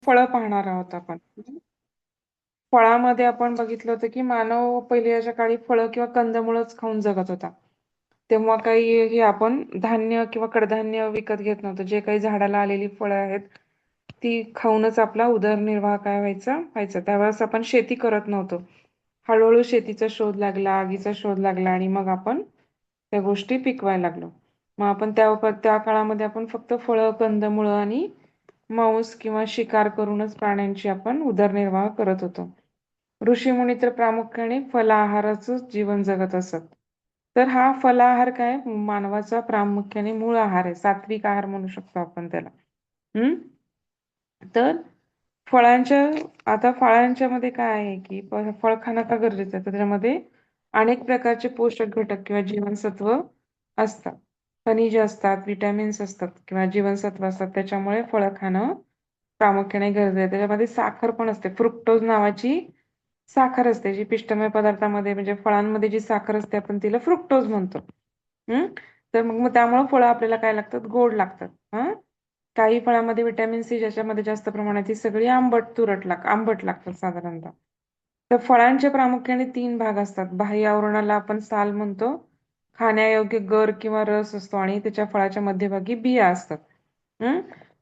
फळं पाहणार आहोत आपण. फळामध्ये आपण बघितलं होतं की मानव पहिल्याच्या काळी फळं किंवा कंदमुळंच खाऊन जगत होता. तेव्हा काही हे आपण धान्य किंवा कडधान्य विकत घेत नव्हतं. जे काही झाडाला आलेली फळं आहेत, ती खाऊनच आपला उदरनिर्वाह काय व्हायचा. त्यावेळेस आपण शेती करत नव्हतो. हळूहळू शेतीचा शोध लागला, आगीचा शोध लागला आणि मग आपण त्या गोष्टी पिकवायला लागलो. मग आपण त्या काळामध्ये आपण फक्त फळं, कंदमुळं आणि मांस किंवा शिकार करूनच प्राण्यांची आपण उदरनिर्वाह करत होतो. ऋषीमुनी तर प्रामुख्याने फलाहाराचंच जीवन जगत असत. तर हा फलाहार काय मानवाचा प्रामुख्याने मूळ आहार आहे. सात्विक आहार म्हणू शकतो आपण त्याला. हम्म तर फळांच्या आता फळांच्या मध्ये काय आहे की फळ खाणं का गरजेचं आहे तर त्याच्यामध्ये अनेक प्रकारचे पोषक घटक किंवा जीवनसत्व असतात. खनिज असतात, विटॅमिन्स असतात किंवा जीवनसत्व असतात. त्याच्यामुळे फळं खाणं प्रामुख्याने गरजेचं आहे. त्याच्यामध्ये साखर पण असते. फ्रुक्टोज नावाची साखर असते जी पिष्टमय पदार्थामध्ये म्हणजे फळांमध्ये जी साखर असते आपण तिला फ्रुक्टोज म्हणतो. हम्म तर मग त्यामुळे फळं आपल्याला काय लागतात, गोड लागतात. काही फळांमध्ये व्हिटॅमिन सी ज्याच्यामध्ये जास्त प्रमाणात ही सगळी आंबट लागतात साधारणतः. तर फळांचे प्रामुख्याने 3 भाग असतात. बाह्य आवरणाला आपण साल म्हणतो. खाण्यायोग्य गर किंवा रस असतो आणि त्याच्या फळाच्या मध्यभागी बिया असतात. हम्म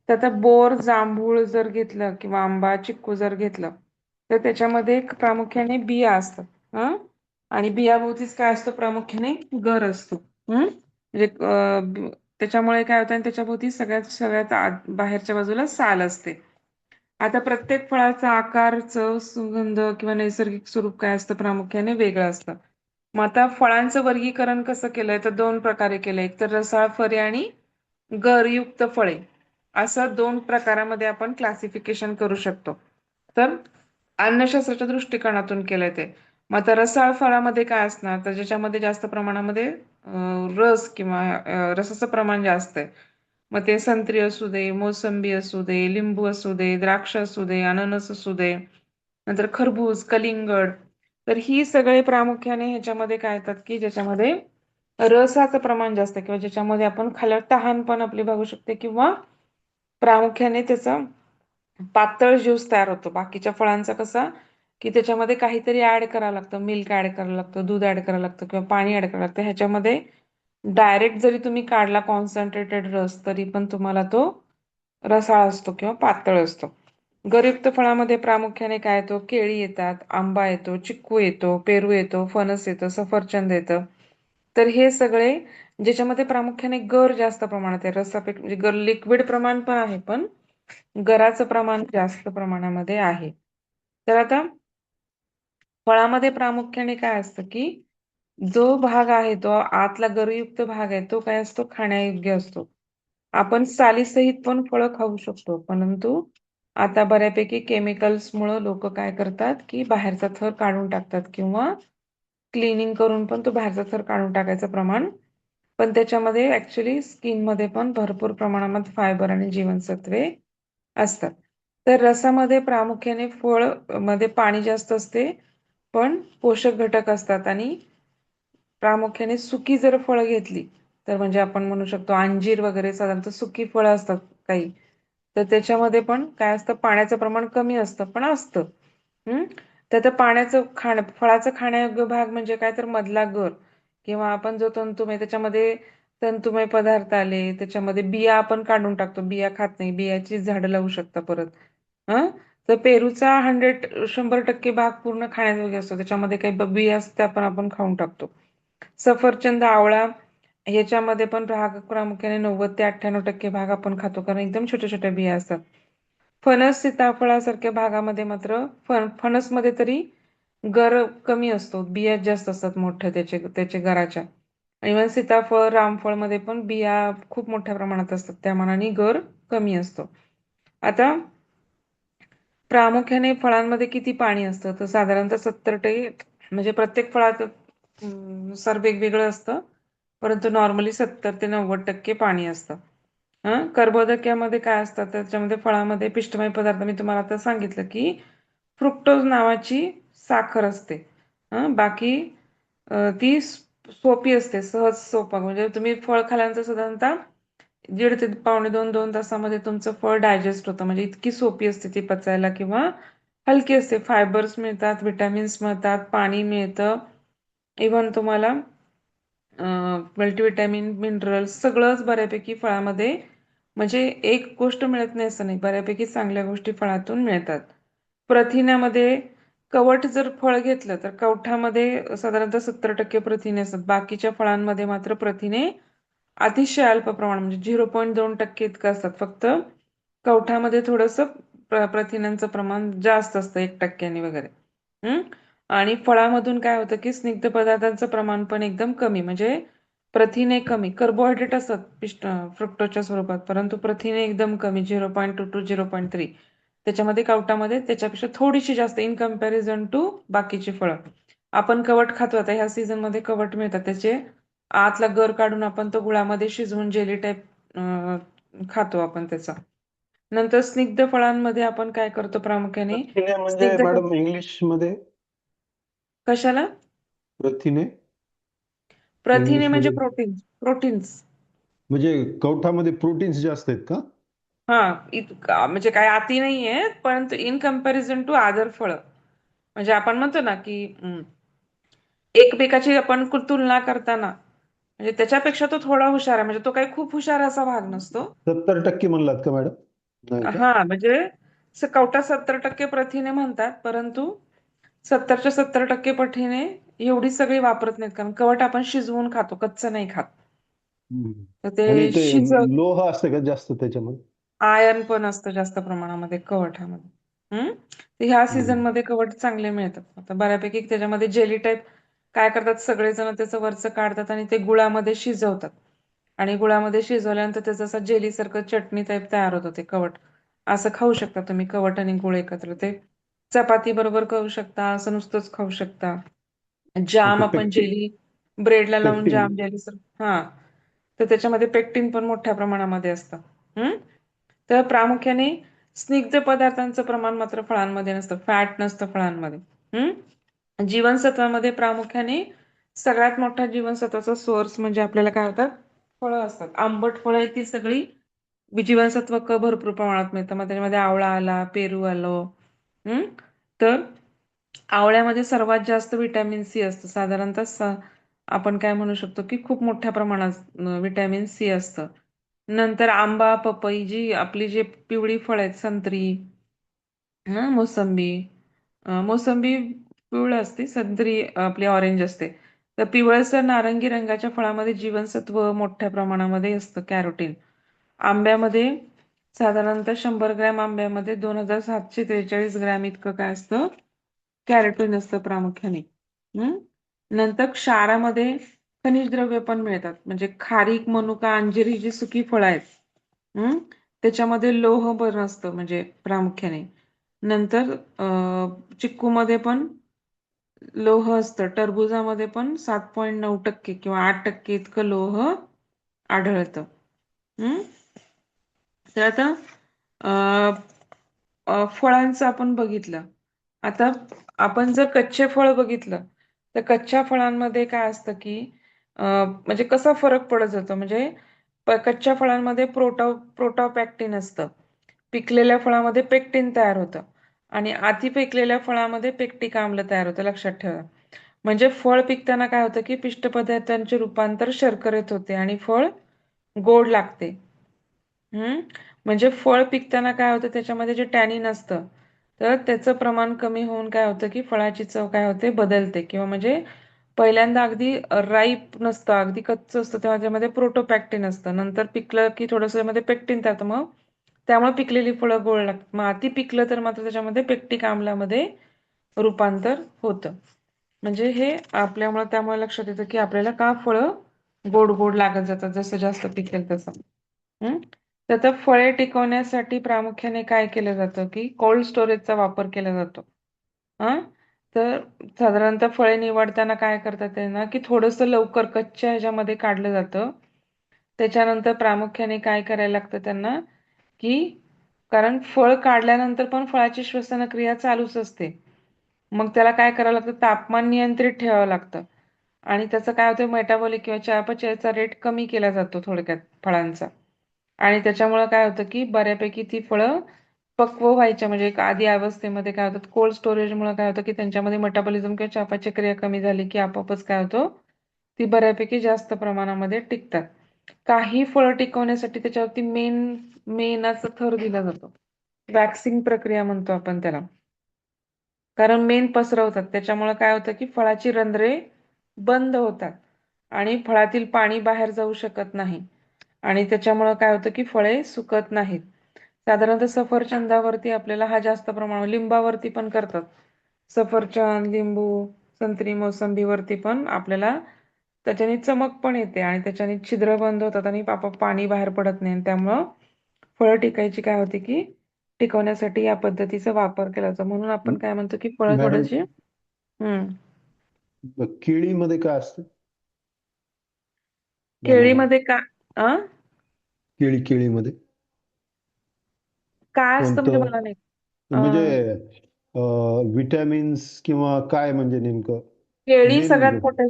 तर आता बोर, जांभूळ जर घेतलं किंवा आंबा, चिक्कू जर घेतलं तर त्याच्यामध्ये प्रामुख्याने बिया असतात. आणि बियाभोवतीच काय असतं, प्रामुख्याने गर असतो. म्हणजे त्याच्यामुळे काय होतं आणि त्याच्याभोवती सगळ्यात सगळ्यात बाहेरच्या बाजूला साल असते. आता प्रत्येक फळाचा आकार, चव, सुगंध किंवा नैसर्गिक स्वरूप काय असतं प्रामुख्याने वेगळं असतं. मग आता फळांचं वर्गीकरण कसं केलंय तर 2 प्रकारे केलंय. एक तर रसाळ फळे आणि गरयुक्त फळे असं 2 प्रकारामध्ये आपण क्लासिफिकेशन करू शकतो. तर अन्नशास्त्राच्या दृष्टिकोनातून केलंय ते. मग आता रसाळ फळामध्ये काय असणार तर ज्याच्यामध्ये जास्त प्रमाणामध्ये रस किंवा रसाचं प्रमाण जास्त आहे. मग ते संत्री असू दे, मोसंबी असू दे, लिंबू असू दे, द्राक्ष असू दे, अननस असू दे, नंतर खरबूज, कलिंगड. तर ही सगळे प्रामुख्याने ह्याच्यामध्ये काय येतात की ज्याच्यामध्ये रसाचं प्रमाण जास्त आहे किंवा ज्याच्यामध्ये आपण खाल्ल्यावर तहान पण आपली भागू शकते किंवा प्रामुख्याने त्याचा पातळ ज्यूस तयार होतो. बाकीच्या फळांचा कसा की त्याच्यामध्ये काहीतरी ऍड करावं लागतं, मिल्क ऍड करावं लागतं, दूध ऍड करावं लागतं किंवा पाणी ऍड करावं लागतं. ह्याच्यामध्ये डायरेक्ट जरी तुम्ही काढला कॉन्सन्ट्रेटेड रस तरी पण तुम्हाला तो रसाळ असतो किंवा पातळ असतो. गरयुक्त फळामध्ये प्रामुख्याने काय येतो, केळी येतात, आंबा येतो, चिक्कू येतो, पेरू येतो, फणस येतं, सफरचंद येतं. तर हे सगळे ज्याच्यामध्ये प्रामुख्याने गर जास्त प्रमाणात आहे. रसापेक्षा म्हणजे लिक्विड प्रमाण पण आहे पण गराचं प्रमाण जास्त प्रमाणामध्ये आहे. तर आता फळामध्ये प्रामुख्याने काय असतं की जो भाग आहे तो आतला गरयुक्त भाग आहे तो काय असतो, खाण्यायोग्य असतो. आपण सालीसहित पण फळं खाऊ शकतो, परंतु आता बऱ्यापैकी केमिकल्समुळं लोक काय करतात की बाहेरचा थर काढून टाकतात किंवा क्लिनिंग करून पण तो बाहेरचा थर काढून टाकायचं प्रमाण. पण त्याच्यामध्ये ऍक्च्युली स्किनमध्ये पण भरपूर प्रमाणात फायबर आणि जीवनसत्वे असतात. तर रसामध्ये प्रामुख्याने फळ मध्ये पाणी जास्त असते पण पोषक घटक असतात आणि प्रामुख्याने सुकी जर फळं घेतली तर म्हणजे आपण म्हणू शकतो अंजीर वगैरे साधारणतः सुकी फळं असतात काही. तर त्याच्यामध्ये पण काय असतं, पाण्याचं प्रमाण कमी असतं पण असतं. तर त्या फळाचं खाण्यायोग्य भाग म्हणजे काय तर मधला गर किंवा आपण जो तंतुमय त्याच्यामध्ये तंतुमय पदार्थ आले त्याच्यामध्ये बिया आपण काढून टाकतो, बिया खात नाही, बियाची झाडं लावू शकता परत. हं तर पेरूचा 100% भाग पूर्ण खाण्यायोग्य असतो, त्याच्यामध्ये काही बिया असतात पण आपण खाऊन टाकतो. सफरचंद, आवळा ह्याच्यामध्ये पण भाग प्रामुख्याने 90 ते 98% भाग आपण खातो कारण एकदम छोट्या छोट्या बिया असतात. फणस, सीताफळासारख्या भागामध्ये मात्र फणसमध्ये तरी गर कमी असतो, बिया जास्त असतात मोठ्या त्याचे गराच्या. आणि मग सीताफळ, रामफळ मध्ये पण बिया खूप मोठ्या प्रमाणात असतात, त्या मानाने गर कमी असतो. आता प्रामुख्याने फळांमध्ये किती पाणी असतं तर साधारणतः 70% म्हणजे प्रत्येक फळात नुसार वेगवेगळं असतं, परंतु नॉर्मली 70 ते 90% पाणी असतं. कर्बोदक्यामध्ये काय असतं त्याच्यामध्ये फळामध्ये पिष्टमय पदार्थ मी तुम्हाला आता सांगितलं की फ्रुक्टोज नावाची साखर असते. बाकी ती सोपी असते, सहज सोपा म्हणजे तुम्ही फळ खाल्यानंतर साधारणतः दीड ते पावणे 2 तासामध्ये तुमचं फळ डायजेस्ट होतं. म्हणजे इतकी सोपी असते ती पचायला किंवा हलकी असते. फायबर्स मिळतात, विटॅमिन्स मिळतात, पाणी मिळतं. इव्हन तुम्हाला मल्टीव्हिटॅमिन, मिनरल्स सगळंच बऱ्यापैकी फळामध्ये, म्हणजे एक गोष्ट मिळत नाही असं नाही, बऱ्यापैकी चांगल्या गोष्टी फळातून मिळतात. प्रथिन्यामध्ये कवठ जर फळ घेतलं तर कवठामध्ये साधारणतः 70% प्रथिने असतात. बाकीच्या फळांमध्ये मात्र प्रथिने अतिशय अल्प प्रमाण, म्हणजे 0.2% इतकं असतात. फक्त कवठामध्ये थोडंसं प्रथिनांचं प्रमाण जास्त असतं, 1% वगैरे. हम्म. आणि फळामधून काय होतं की स्निग्ध पदार्थांचं प्रमाण पण एकदम कमी, म्हणजे प्रथिने कमी, कार्बोहायड्रेट असतात फ्रुक्टोजच्या स्वरूपात, परंतु प्रथिने एकदम कमी, 0.2 टू 0.3. त्याच्यामध्ये कवटामध्ये त्याच्यापेक्षा थोडीशी जास्त इन कम्पॅरिझन टू बाकीची फळं. आपण कवट खातो, आता ह्या सीझन मध्ये कवट मिळतात, त्याचे आतला गर काढून आपण तो गुळामध्ये शिजवून जेली टाईप खातो आपण त्याचा. नंतर स्निग्ध फळांमध्ये आपण काय करतो प्रामुख्याने, प्रथिने म्हणजे स्निग्ध मॅडम इंग्लिश मध्ये? कशाला? प्रथिने प्रथिने इंग्लिश म्हणजे मध्ये प्रोटीन्स. म्हणजे कवठामध्ये प्रोटीन्स जास्त आहेत का? हा, म्हणजे काय अति नाहीये, परंतु इन कम्पॅरिझन टू अदर फळं, म्हणजे आपण म्हणतो ना की एकमेकाची आपण तुलना करताना, म्हणजे त्याच्यापेक्षा तो थोडा हुशार आहे, म्हणजे तो काही खूप हुशार असा भाग नसतो. 70% म्हणलात का मॅडम? नाही का? हा, म्हणजे कवटा 70% प्रथिने म्हणतात, परंतु 70च्या 70% प्रथिने एवढी सगळी वापरत नाहीत, कारण कवट आपण शिजवून खातो, कच्चं नाही खात. हम्म. तर ते आणि ते लोह असतं का जास्त त्याच्यामध्ये? आयर्न पण असतं जास्त प्रमाणामध्ये कवठामध्ये. तर ह्या सीझन हम्म. मध्ये कवट चांगले मिळतात. आता बऱ्यापैकी त्याच्यामध्ये जेली टाईप काय करतात, सगळेजण त्याचं वरचं काढतात आणि ते गुळामध्ये शिजवतात. आणि गुळामध्ये शिजवल्यानंतर त्याचं असं जेली सारखं चटणी टाईप तयार होतं ते कवट. असं खाऊ शकता तुम्ही कवट आणि गुळ एकत्र. ते चपाती बरोबर खाऊ शकता, असं नुसतंच खाऊ शकता. जाम ओके. आपण जेली ब्रेडला लावून पेक्टिन. जाम जेली सर, हा, तर त्याच्यामध्ये पेक्टिन पण मोठ्या प्रमाणामध्ये असतं. हम्म. तर प्रामुख्याने स्निग्ध पदार्थांचं प्रमाण मात्र फळांमध्ये नसतं, फॅट नसतं फळांमध्ये. जीवनसत्वामध्ये प्रामुख्याने सगळ्यात मोठा जीवनसत्वाचा सोर्स म्हणजे आपल्याला काय होतात, फळं असतात. आंबट फळं आहेत ती सगळी जीवनसत्व क भरपूर प्रमाणात मिळतं. मग त्याच्यामध्ये आवळा आला, पेरू आलो. हम्म. तर आवळ्यामध्ये सर्वात जास्त व्हिटॅमिन सी असतं, साधारणतः आपण काय म्हणू शकतो की खूप मोठ्या प्रमाणात व्हिटॅमिन सी असतं. नंतर आंबा, पपई, जी आपली जी पिवळी फळ आहेत, संत्री, मोसंबी. मोसंबी पिवळं असते, संत्री आपली ऑरेंज असते. तर पिवळसर नारंगी रंगाच्या फळामध्ये जीवनसत्व मोठ्या प्रमाणामध्ये असतं, कॅरोटीन. आंब्यामध्ये साधारणतः 100 ग्रॅम आंब्यामध्ये 2743 ग्रॅम इतकं काय असतं, कॅरोटीन असतं प्रामुख्याने. हम्म. नंतर क्षारामध्ये खनिज द्रव्य पण मिळतात, म्हणजे खारीक, मनुका, अंजीर ही जी सुकी फळं आहेत, हम्म, त्याच्यामध्ये लोह पण असतं, म्हणजे प्रामुख्याने. नंतर चिक्कूमध्ये पण लोह असतं. टरबुजामध्ये पण 7.9% किंवा 8% इतकं लोह आढळतं. हम्म. तर आता अ, फळांचं आपण बघितलं. आता आपण जर कच्चे फळ बघितलं, तर कच्च्या फळांमध्ये काय असतं की म्हणजे कसा फरक पडत जातो, म्हणजे कच्च्या फळांमध्ये प्रोटॉपॅक्टिन असतं. पिकलेल्या फळामध्ये पेक्टिन तयार होतं आणि अति पिकलेल्या फळामध्ये पेक्टिक आम्ल तयार होतं, लक्षात ठेवा. म्हणजे फळ पिकताना काय होतं की पिष्ट पदार्थांचे रूपांतर शर्करेत होते आणि फळ गोड लागते. म्हणजे फळ पिकताना काय होतं, त्याच्यामध्ये जे टॅनिन असतं, तर त्याचं प्रमाण कमी होऊन काय होतं की फळाची चव काय होते, बदलते. किंवा म्हणजे पहिल्यांदा अगदी राईप नसतं, अगदी कच्चं असतं, तेव्हा त्यामध्ये प्रोटोपॅक्टिन असतं. नंतर पिकलं की थोडंसं त्यामध्ये पेक्टिन त्यात, मग त्यामुळे पिकलेली फळं गोड लागतात. मग अति पिकलं तर मात्र त्याच्यामध्ये पेक्टिक आम्लामध्ये रूपांतर होतं. म्हणजे हे आपल्यामुळे त्यामुळे लक्षात येतं की आपल्याला का फळं गोड गोड लागत जातात जसं जास्त पिकेल तसं. हम्म. तर आता फळे टिकवण्यासाठी प्रामुख्याने काय केलं जातं की कोल्ड स्टोरेजचा वापर केला जातो. हा, तर साधारणतः फळे निवडताना काय करतात ते ना की थोडंसं लवकर कच्च्या ह्याच्यामध्ये काढलं जातं. त्याच्यानंतर प्रामुख्याने काय करायला लागतं त्यांना की, कारण फळ काढल्यानंतर पण फळाची श्वसन क्रिया चालूच असते. मग त्याला काय करावं लागतं, तापमान नियंत्रित ठेवावं लागतं. आणि त्याचं काय होतं, मेटाबॉलिक किंवा चयापचयाचा रेट कमी केला जातो थोडक्यात फळांचा. आणि त्याच्यामुळे काय होतं की बऱ्यापैकी ती फळं पक्व व्हायच्या म्हणजे एक आधी अवस्थेमध्ये काय होतं कोल्ड स्टोरेजमुळे काय होतं की त्यांच्यामध्ये मेटाबॉलिझम किंवा चयापचय क्रिया कमी झाली की आपोआपच काय होतं ती बऱ्यापैकी जास्त प्रमाणामध्ये टिकतात. काही फळं टिकवण्यासाठी त्याच्यावरती मेनाचा थर दिला जातो. वॅक्सिंग प्रक्रिया म्हणतो आपण त्याला. कारण मेण पसरवतात त्याच्यामुळे काय होतं की फळाची रंध्रे बंद होतात आणि फळातील पाणी बाहेर जाऊ शकत नाही आणि त्याच्यामुळे काय होतं की फळे सुकत नाहीत. साधारणतः सफरचंदावरती आपल्याला हा जास्त प्रमाणात लिंबावरती पण करतात. सफरचंद, लिंबू, संत्री, मोसंबीवरती पण आपल्याला त्याच्याने चमक पण येते आणि त्याच्याने छिद्र बंद होतात आणि आपोआप पाणी बाहेर पडत नाही आणि त्यामुळं फळं टिकायची काय होते की टिकवण्यासाठी या पद्धतीचा वापर केला जातो. म्हणून आपण काय म्हणतो की फळं मॅडम, थोडेसे केळीमध्ये काय असतं? मला नाही. केळीमध्ये का अ केळीमध्ये काय असतं म्हणजे कोणतं? मला नाही. म्हणजे विटॅमिन्स किंवा काय म्हणजे नेमकं केळी मेन सगळ्यात म्हणजे काय?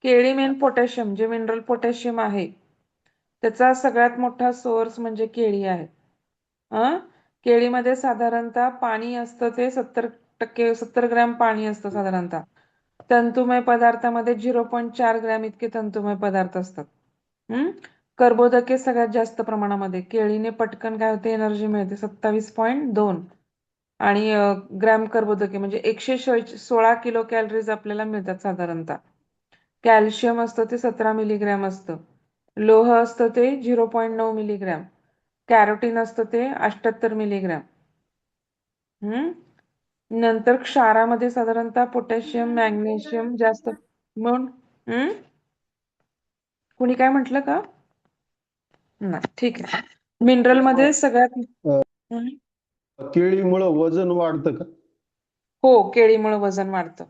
केळी मेन पोटॅशियम जे मिनरल पोटॅशियम आहे त्याचा सगळ्यात मोठा सोर्स म्हणजे केळी आहे. अं केळीमध्ये साधारणतः पाणी असतं ते 70% 70 ग्रॅम पाणी असतं साधारणतः. तंतुमय पदार्थामध्ये 0.4 ग्रॅम इतके तंतुमय पदार्थ असतात. हम्म कर्बोदके सगळ्यात जास्त प्रमाणामध्ये केळीने पटकन काय होते एनर्जी मिळते 27.2 आणि ग्रॅम कर्बोदके म्हणजे 116 किलो कॅलरीज आपल्याला मिळतात साधारणतः. कॅल्शियम असतं ते 17 मिलीग्रॅम असतं. लोह असतं ते 0.9 मिलीग्रॅम. कॅरोटीन असतं ते 78 मिलीग्रॅम. नंतर क्षारामध्ये साधारणतः पोटॅशियम मॅग्नेशियम जास्त म्हणून कुणी काय म्हटलं का? नाही ठीक आहे. मिनरल मध्ये सगळ्यात अ, हं? केळीमुळं वजन वाढतं का? हो केळीमुळे वजन वाढतं.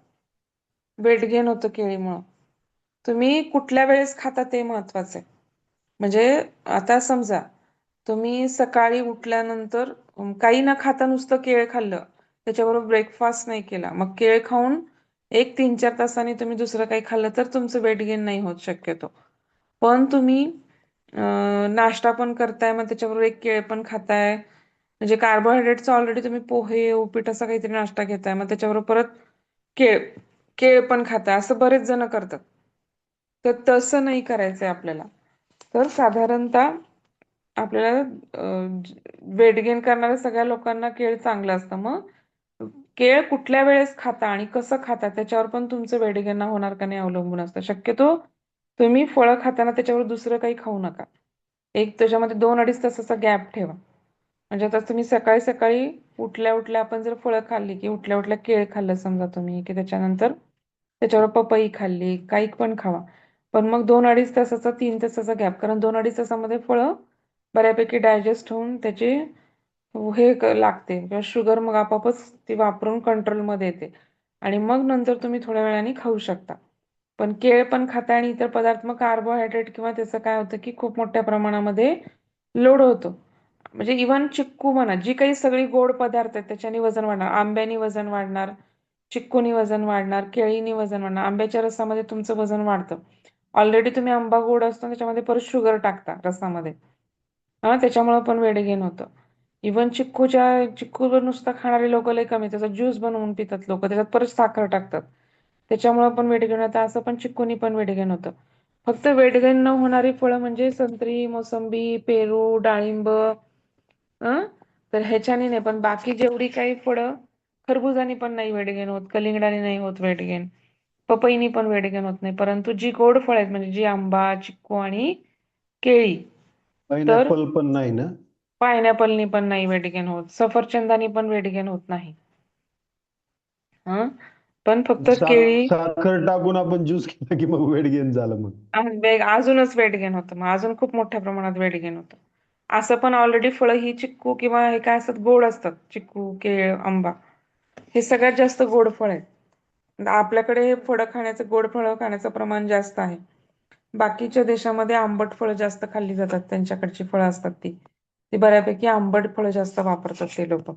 वेट गेन होतं केळीमुळं. तुम्ही कुठल्या वेळेस खाता ते महत्वाचं आहे. म्हणजे आता समजा तुम्ही सकाळी उठल्यानंतर काही न खाता नुसतं केळ खाल्लं त्याच्याबरोबर ब्रेकफास्ट नाही केला मग केळ खाऊन एक 3-4 तासांनी तुम्ही दुसरं काही खाल्लं तर तुमचं वेट गेन नाही होत शक्यतो. पण तुम्ही नाश्ता पण करताय मग त्याच्याबरोबर एक केळ पण खाताय म्हणजे कार्बोहायड्रेटचा ऑलरेडी तुम्ही पोहे उपीट असा काहीतरी नाश्ता घेताय मग त्याच्याबरोबर परत केळ केळ पण खाताय असं बरेच जण करतात. तर तसं नाही करायचंय आपल्याला. तर साधारणतः आपल्याला वेट गेन करणाऱ्या सगळ्या लोकांना केळ चांगलं असतं. मग केळ कुठल्या वेळेस खाता आणि कसं खाता त्याच्यावर पण तुमचं वेट गेन होणार का नाही अवलंबून असतं. शक्यतो तुम्ही फळं खाताना त्याच्यावर दुसरं काही खाऊ नका. एक त्याच्यामध्ये 2-2.5 तासाचा गॅप ठेवा. म्हणजे आता तुम्ही सकाळी सकाळी उठल्या उठल्या आपण जर फळं खाल्ली की उठल्या उठल्या केळ खाल्लं समजा तुम्ही की त्याच्यानंतर त्याच्यावर पपई खाल्ली काही पण खावा. पण मग 2-2.5 तासाचा 3 तासाचा गॅप कारण 2-2.5 तासामध्ये फळं बऱ्यापैकी डायजेस्ट होऊन त्याचे लागते किंवा शुगर मग आपापच ती वापरून कंट्रोलमध्ये येते आणि मग नंतर तुम्ही थोड्या वेळाने खाऊ शकता. पण केळ पण खाता आणि इतर पदार्थ मग कार्बोहायड्रेट किंवा त्याचं काय होतं की खूप मोठ्या प्रमाणामध्ये लोड होतो. म्हणजे इव्हन चिक्कू म्हणा जी काही सगळी गोड पदार्थ आहेत त्याच्याने वजन वाढणार आंब्याने वजन वाढणार चिक्कूनी वजन वाढणार केळीनी वजन वाढणार आंब्याच्या रसामध्ये तुमचं वजन वाढतं. ऑलरेडी तुम्ही आंबा गोड असतो त्याच्यामध्ये परत शुगर टाकता रसामध्ये त्याच्यामुळे पण वेट गेन होतं. इव्हन चिक्कू नुसता खाणारे लोक लय कमी त्याचा ज्यूस बनवून पितात लोक त्याच्यात परत साखर टाकतात. त्याच्यामुळे पण वेट गेन होतं असं पण चिक्कूनी पण वेट गेन होतं. फक्त वेट गेन न होणारी फळं म्हणजे संत्री मोसंबी पेरू डाळिंब तर ह्याच्याने नाही पण बाकी जेवढी काही फळं खरबुजानी पण नाही वेट गेन होत कलिंगडाने नाही होत वेट गेन पपईनी पण वेट गेन होत नाही परंतु जी गोड फळं आहेत म्हणजे जी आंबा चिक्कू आणि केळी तर पायनॅपल पण नाही ना? पायनॅपलनी पण नाही वेट गेन होत सफरचंदानी पण वेट गेन होत नाही. हं पण फक्त केळी साखर टाकून आपण ज्यूस केला की मग वेट गेन झालं मग. अजूनच वेट गेन होतं मग अजून खूप मोठ्या प्रमाणात वेट गेन होतं. असं पण ऑलरेडी फळं ही चिक्कू किंवा हे काय असतात गोड असतात चिक्कू केळ आंबा हे सगळ्यात जास्त गोड फळ आहेत. आपल्याकडे हे फळं खाण्याचं गोड फळं खाण्याचं प्रमाण जास्त आहे. बाकीच्या देशामध्ये आंबट फळं जास्त खाल्ली जातात त्यांच्याकडची फळं असतात ती बऱ्यापैकी आंबट फळं जास्त वापरतात ते लोक.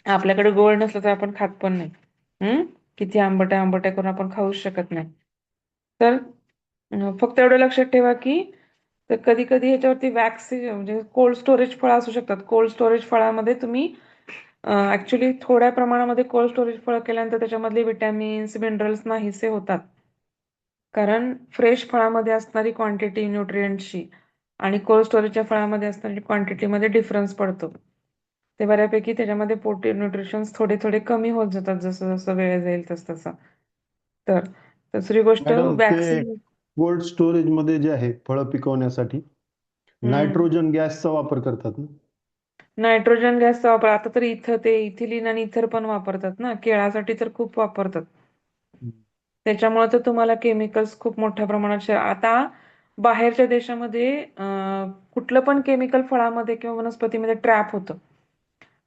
आपल्याकडे गोड नसलं तर आपण खात पण नाही. किती आंबट आहे करून आपण खाऊच शकत नाही. तर फक्त एवढं लक्षात ठेवा की तर कधी कधी ह्याच्यावरती वॅक्स म्हणजे कोल्ड स्टोरेज फळं असू शकतात. कोल्ड स्टोरेज फळामध्ये तुम्ही ऍक्च्युली थोड्या प्रमाणामध्ये कोल्ड स्टोरेज फळं केल्यानंतर त्याच्यामधले विटॅमिन्स मिनरल्स नाहीसे होतात. कारण फ्रेश फळामध्ये असणारी क्वांटिटी न्यूट्रिएंट्सची आणि कोल्ड स्टोरेजच्या फळामध्ये असणारी क्वांटिटीमध्ये डिफरन्स पडतो. ते बऱ्यापैकी त्याच्यामध्ये प्रोटीन न्यूट्रिशन्स थोडे थोडे कमी होत जातात जसं जसं वेळ जाईल तस तसा. तर दुसरी गोष्ट मॅडम ते वॅक्सिन. कोल्ड स्टोरेज मध्ये जे आहे फळं पिकवण्यासाठी नायट्रोजन गॅसचा वापर करतात ना? नायट्रोजन गॅसचा वापर आता तर इथं ते इथिलीन आणि इथर पण वापरतात ना, केळासाठी तर खूप वापरतात. त्याच्यामुळे तर तुम्हाला केमिकल्स खूप मोठ्या प्रमाणात आता बाहेरच्या देशामध्ये कुठलं पण केमिकल फळामध्ये किंवा वनस्पतीमध्ये ट्रॅप होतं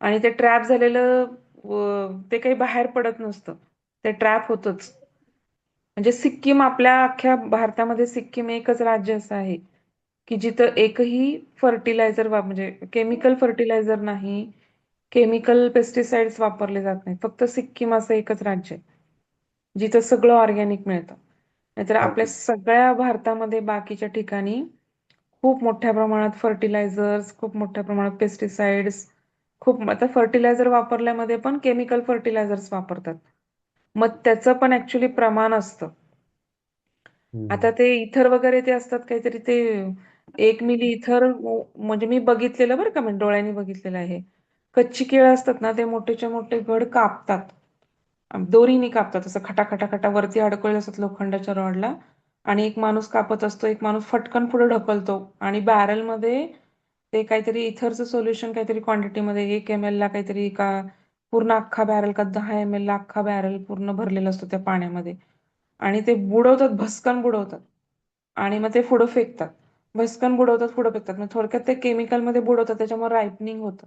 आणि ते ट्रॅप झालेलं ते काही बाहेर पडत नसतं. ते ट्रॅप होतच. म्हणजे सिक्कीम आपल्या अख्ख्या भारतामध्ये सिक्कीम एकच राज्य असं आहे की जिथं एकही फर्टिलायझर म्हणजे केमिकल फर्टिलायझर नाही, केमिकल पेस्टिसाइड्स वापरले जात नाही. फक्त सिक्कीम असं एकच राज्य आहे जिथं सगळं ऑर्गॅनिक मिळतं. नाहीतर आपल्या ओके. सगळ्या भारतामध्ये बाकीच्या ठिकाणी खूप मोठ्या प्रमाणात फर्टिलायझर्स, खूप मोठ्या प्रमाणात पेस्टिसाइड्स, खूप आता फर्टिलायझर वापरल्यामध्ये पण केमिकल फर्टिलायझर्स वापरतात. मग त्याचं पण ऍक्च्युली प्रमाण असतं. आता ते इथर वगैरे ते असतात काहीतरी ते 1 मिली इथर म्हणजे मी बघितलेलं बरं का, मी डोळ्यांनी बघितलेलं आहे. कच्ची केळं असतात ना ते मोठेच्या मोठे घड कापतात. दोरीने कापतात असं खटा खटा वरती अडकवले असतात लोखंडाच्या रॉडला आणि एक माणूस कापत असतो, एक माणूस फटकन पुढे ढकलतो आणि बॅरलमध्ये ते काहीतरी इथरचं सोल्युशन काहीतरी क्वांटिटीमध्ये 1 ml ला काहीतरी का पूर्ण अख्खा बॅरल का 10 ml ला अख्खा बॅरल पूर्ण भरलेला असतो त्या पाण्यामध्ये आणि ते बुडवतात, भस्कन बुडवतात आणि मग ते पुढं फेकतात. भस्कन बुडवतात, पुढं फेकतात. मग थोडक्यात ते केमिकलमध्ये बुडवतात, त्याच्यामुळे रायपनिंग होतं.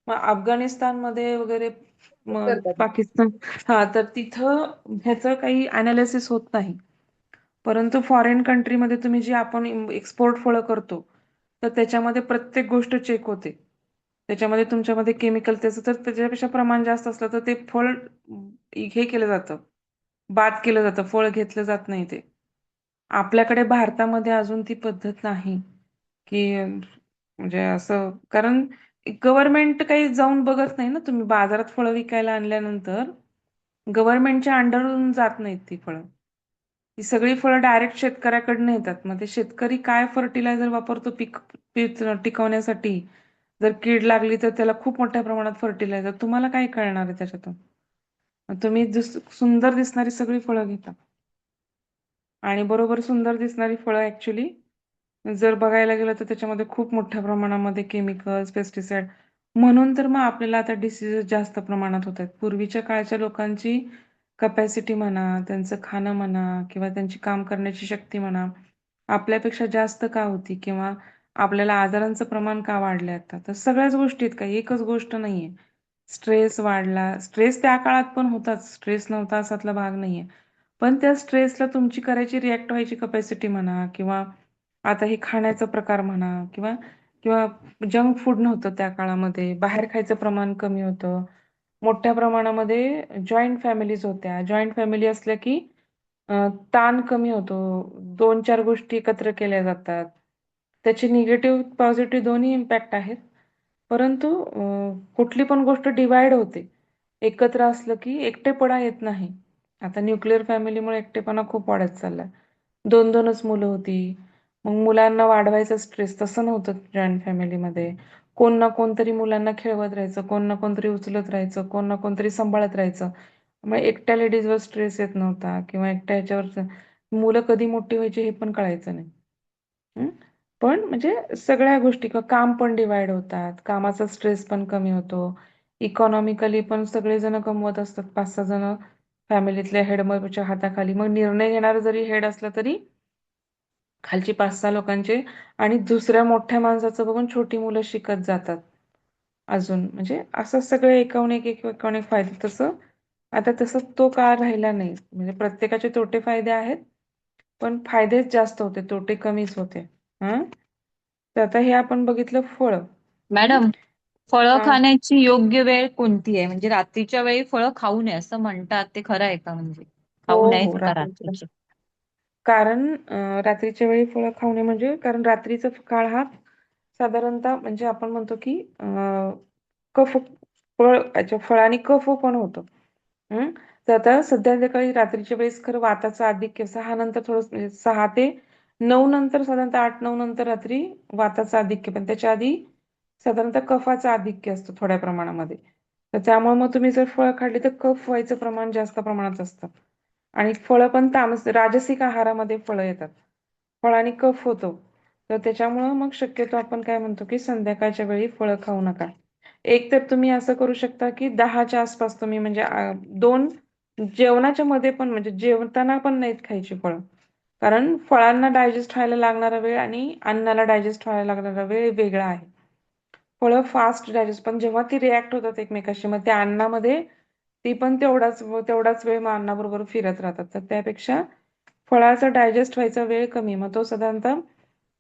मग अफगाणिस्तानमध्ये वगैरे मग करतात. पाकिस्तान, हा तर तिथं ह्याचं काही अनालिसिस होत नाही. परंतु फॉरेन कंट्रीमध्ये तुम्ही जे आपण एक्सपोर्ट फळं करतो तर त्याच्यामध्ये प्रत्येक गोष्ट चेक होते. त्याच्यामध्ये तुमच्यामध्ये केमिकल त्याचं तर त्याच्यापेक्षा प्रमाण जास्त असलं तर ते फळ हे केलं जातं, बाद केलं जातं, फळ घेतलं जात नाही ते. आपल्याकडे भारतामध्ये अजून ती पद्धत नाही की म्हणजे असं, कारण गव्हर्नमेंट काही जाऊन बघत नाही ना. तुम्ही बाजारात फळं विकायला आणल्यानंतर गव्हर्नमेंटच्या अंडरहून जात नाहीत ती फळं. ती सगळी फळं डायरेक्ट शेतकऱ्याकडनं येतात. मग ते शेतकरी काय फर्टिलायझर वापरतो पीक टिकवण्यासाठी, जर कीड लागली तर त्याला खूप मोठ्या प्रमाणात फर्टिलायझर, तुम्हाला काय कळणार आहे त्याच्यातून? मग तुम्ही सुंदर दिसणारी सगळी फळं घेता आणि बरोबर सुंदर दिसणारी फळं ऍक्च्युली जर बघायला गेलं तर त्याच्यामध्ये खूप मोठ्या प्रमाणामध्ये केमिकल्स, पेस्टिसाइड, म्हणून तर मग आपल्याला आता डिसीजेस जास्त प्रमाणात होत आहेत. पूर्वीच्या काळच्या लोकांची कपॅसिटी म्हणा, त्यांचं खाणं म्हणा किंवा त्यांची काम करण्याची शक्ती म्हणा आपल्यापेक्षा जास्त का होती, किंवा आपल्याला आजारांचं प्रमाण का वाढलंय आता? तर सगळ्याच गोष्टी आहेत, काही एकच गोष्ट नाहीये. स्ट्रेस वाढला, स्ट्रेस त्या काळात पण होताच, स्ट्रेस नव्हता असातला भाग नाहीये. पण त्या स्ट्रेसला तुमची करायची रिॲक्ट व्हायची कपॅसिटी म्हणा किंवा आता हे खाण्याचा प्रकार म्हणा किंवा किंवा जंक फूड नव्हतं त्या काळामध्ये, बाहेर खायचं प्रमाण कमी होतं. मोठ्या प्रमाणामध्ये जॉईंट फॅमिलीज होत्या. जॉईंट फॅमिली असल्या की ताण कमी होतो. 2-4 गोष्टी एकत्र केल्या जातात. त्याचे निगेटिव्ह, पॉझिटिव्ह दोन्ही इम्पॅक्ट आहेत. परंतु कुठली पण गोष्ट डिवाइड होते. एकत्र असलं की एकटेपणा येत नाही. आता न्यूक्लिअर फॅमिलीमुळे एकटेपणा खूप वाढत चाललाय. 2-2च मुलं होती. मग मुलांना वाढवायचा स्ट्रेस, तसं नव्हतं जॉईंट फॅमिलीमध्ये. कोण ना कोणतरी मुलांना खेळवत राहायचं, कोण ना कोणतरी उचलत राहायचं, कोण ना कोणतरी सांभाळत राहायचं. मग एकट्या लेडीजवर स्ट्रेस येत नव्हता किंवा एकट्या ह्याच्यावर मुलं कधी मोठी व्हायची हे पण कळायचं नाही. हं? पण म्हणजे सगळ्या गोष्टी किंवा काम पण डिवाइड होतात, कामाचा स्ट्रेस पण कमी होतो. इकॉनॉमिकली पण सगळेजण कमवत असतात, 5-6 जण फॅमिलीतल्या हेडच्या हाताखाली. मग निर्णय घेणारा जरी हेड असला तरी खालची 5-6 लोकांचे आणि दुसऱ्या मोठ्या माणसाचं बघून छोटी मुलं शिकत जातात. अजून म्हणजे असं सगळं एकाहून एक एकाहून एक फायदे. तसं आता तसं तो काळ राहिला नाही. म्हणजे प्रत्येकाचे तोटे फायदे आहेत, पण फायदेच जास्त होते, तोटे कमीच होते. हं? तर आता हे आपण बघितलं फळं. हं? मॅडम, फळं हा. खाण्याची योग्य वेळ कोणती आहे? म्हणजे रात्रीच्या वेळी फळं खाऊ नये असं म्हणतात, ते खरं आहे का? म्हणजे हो खाऊ हो, नयेत का रात्रीच्या रात्रीचे? कारण रात्रीच्या वेळी फळं खाऊ नये म्हणजे कारण रात्रीचा काळ हा साधारणतः म्हणजे आपण म्हणतो की कफ फळाने कफ पण होतो. हं? तर आता संध्याकाळी रात्रीच्या वेळेस खरं वाताचं आधिक्य 6 नंतर थोडं म्हणजे 6 ते 9 नंतर साधारणतः 8-9 नंतर रात्री वाताचं आधिक्य पण त्याच्या आधी साधारणतः कफाचं आधिक्य असतं थोड्या प्रमाणामध्ये. तर त्यामुळे मग तुम्ही जर फळं खाल्ली तर कफ व्हायचं प्रमाण जास्त प्रमाणात असतं. आणि फळं पण राजसिक आहारामध्ये फळं येतात. फळांनी कफ होतो. तर त्याच्यामुळं मग शक्यतो आपण काय म्हणतो की संध्याकाळच्या वेळी फळं खाऊ नका. एक तर तुम्ही असं करू शकता की 10च्या आसपास तुम्ही म्हणजे 2 जेवणाच्या मध्ये पण म्हणजे जेवताना पण नाहीत खायची फळं. कारण फळांना डायजेस्ट व्हायला लागणारा वेळ आणि अन्नाला डायजेस्ट व्हायला लागणारा वेळ वेगळा आहे. फळं फास्ट डायजेस्ट पण जेव्हा ती रिॲक्ट होतात एकमेकाशी मग त्या अन्नामध्ये ती पण तेवढाच वेळ मग अन्नाबरोबर फिरत राहतात. तर त्यापेक्षा फळाचा डायजेस्ट व्हायचा वेळ कमी. मग तो साधारणतः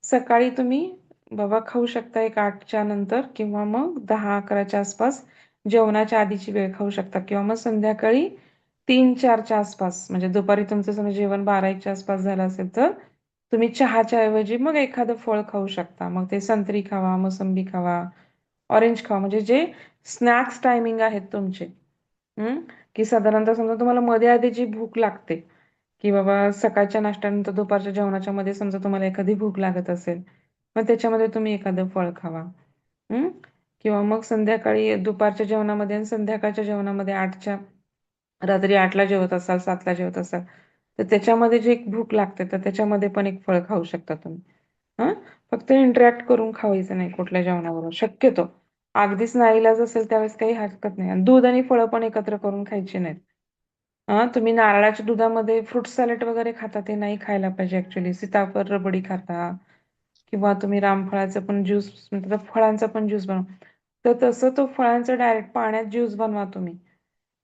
सकाळी तुम्ही बाबा खाऊ शकता एक 8च्या नंतर किंवा मग 10-11च्या आसपास जेवणाच्या आधीची वेळ खाऊ शकता किंवा मग संध्याकाळी 3-4च्या आसपास म्हणजे दुपारी तुमचं समजा जेवण 12-1च्या आसपास झालं असेल तर तुम्ही चहाच्या ऐवजी मग एखादं फळ खाऊ शकता. मग ते संत्री खावा, मोसंबी खावा, ऑरेंज खावा म्हणजे जे स्नॅक्स टायमिंग आहेत तुमचे. हं? की साधारणतः समजा तुम्हाला मध्ये आधी जी भूक लागते की बाबा सकाळच्या नाश्त्यानंतर दुपारच्या जेवणाच्या मध्ये समजा तुम्हाला एखादी भूक लागत असेल मग त्याच्यामध्ये तुम्ही एखादं फळ खावा. हं? किंवा मग संध्याकाळी दुपारच्या जेवणामध्ये आणि संध्याकाळच्या जेवणामध्ये रात्री 8ला जेवत असाल 7ला जेवत असाल तर त्याच्यामध्ये जी एक भूक लागते तर त्याच्यामध्ये पण एक फळ खाऊ शकता तुम्ही. हं? फक्त इंटरॅक्ट करून खावायचं नाही कुठल्या जेवणाबरोबर शक्यतो. अगदीच नाईलाज असेल त्यावेळेस काही हरकत नाही. आणि दूध आणि फळं पण एकत्र करून खायची नाहीत. तुम्ही नारळाच्या दुधामध्ये फ्रूट सॅलड वगैरे खाता ते नाही खायला पाहिजे ऍक्च्युली. सीताफळ रबडी खाता किंवा तुम्ही रामफळाचं पण ज्यूस म्हणजे फळांचा पण ज्यूस बनवा. तर तसं तो फळांचा डायरेक्ट पाण्यात ज्यूस बनवा तुम्ही.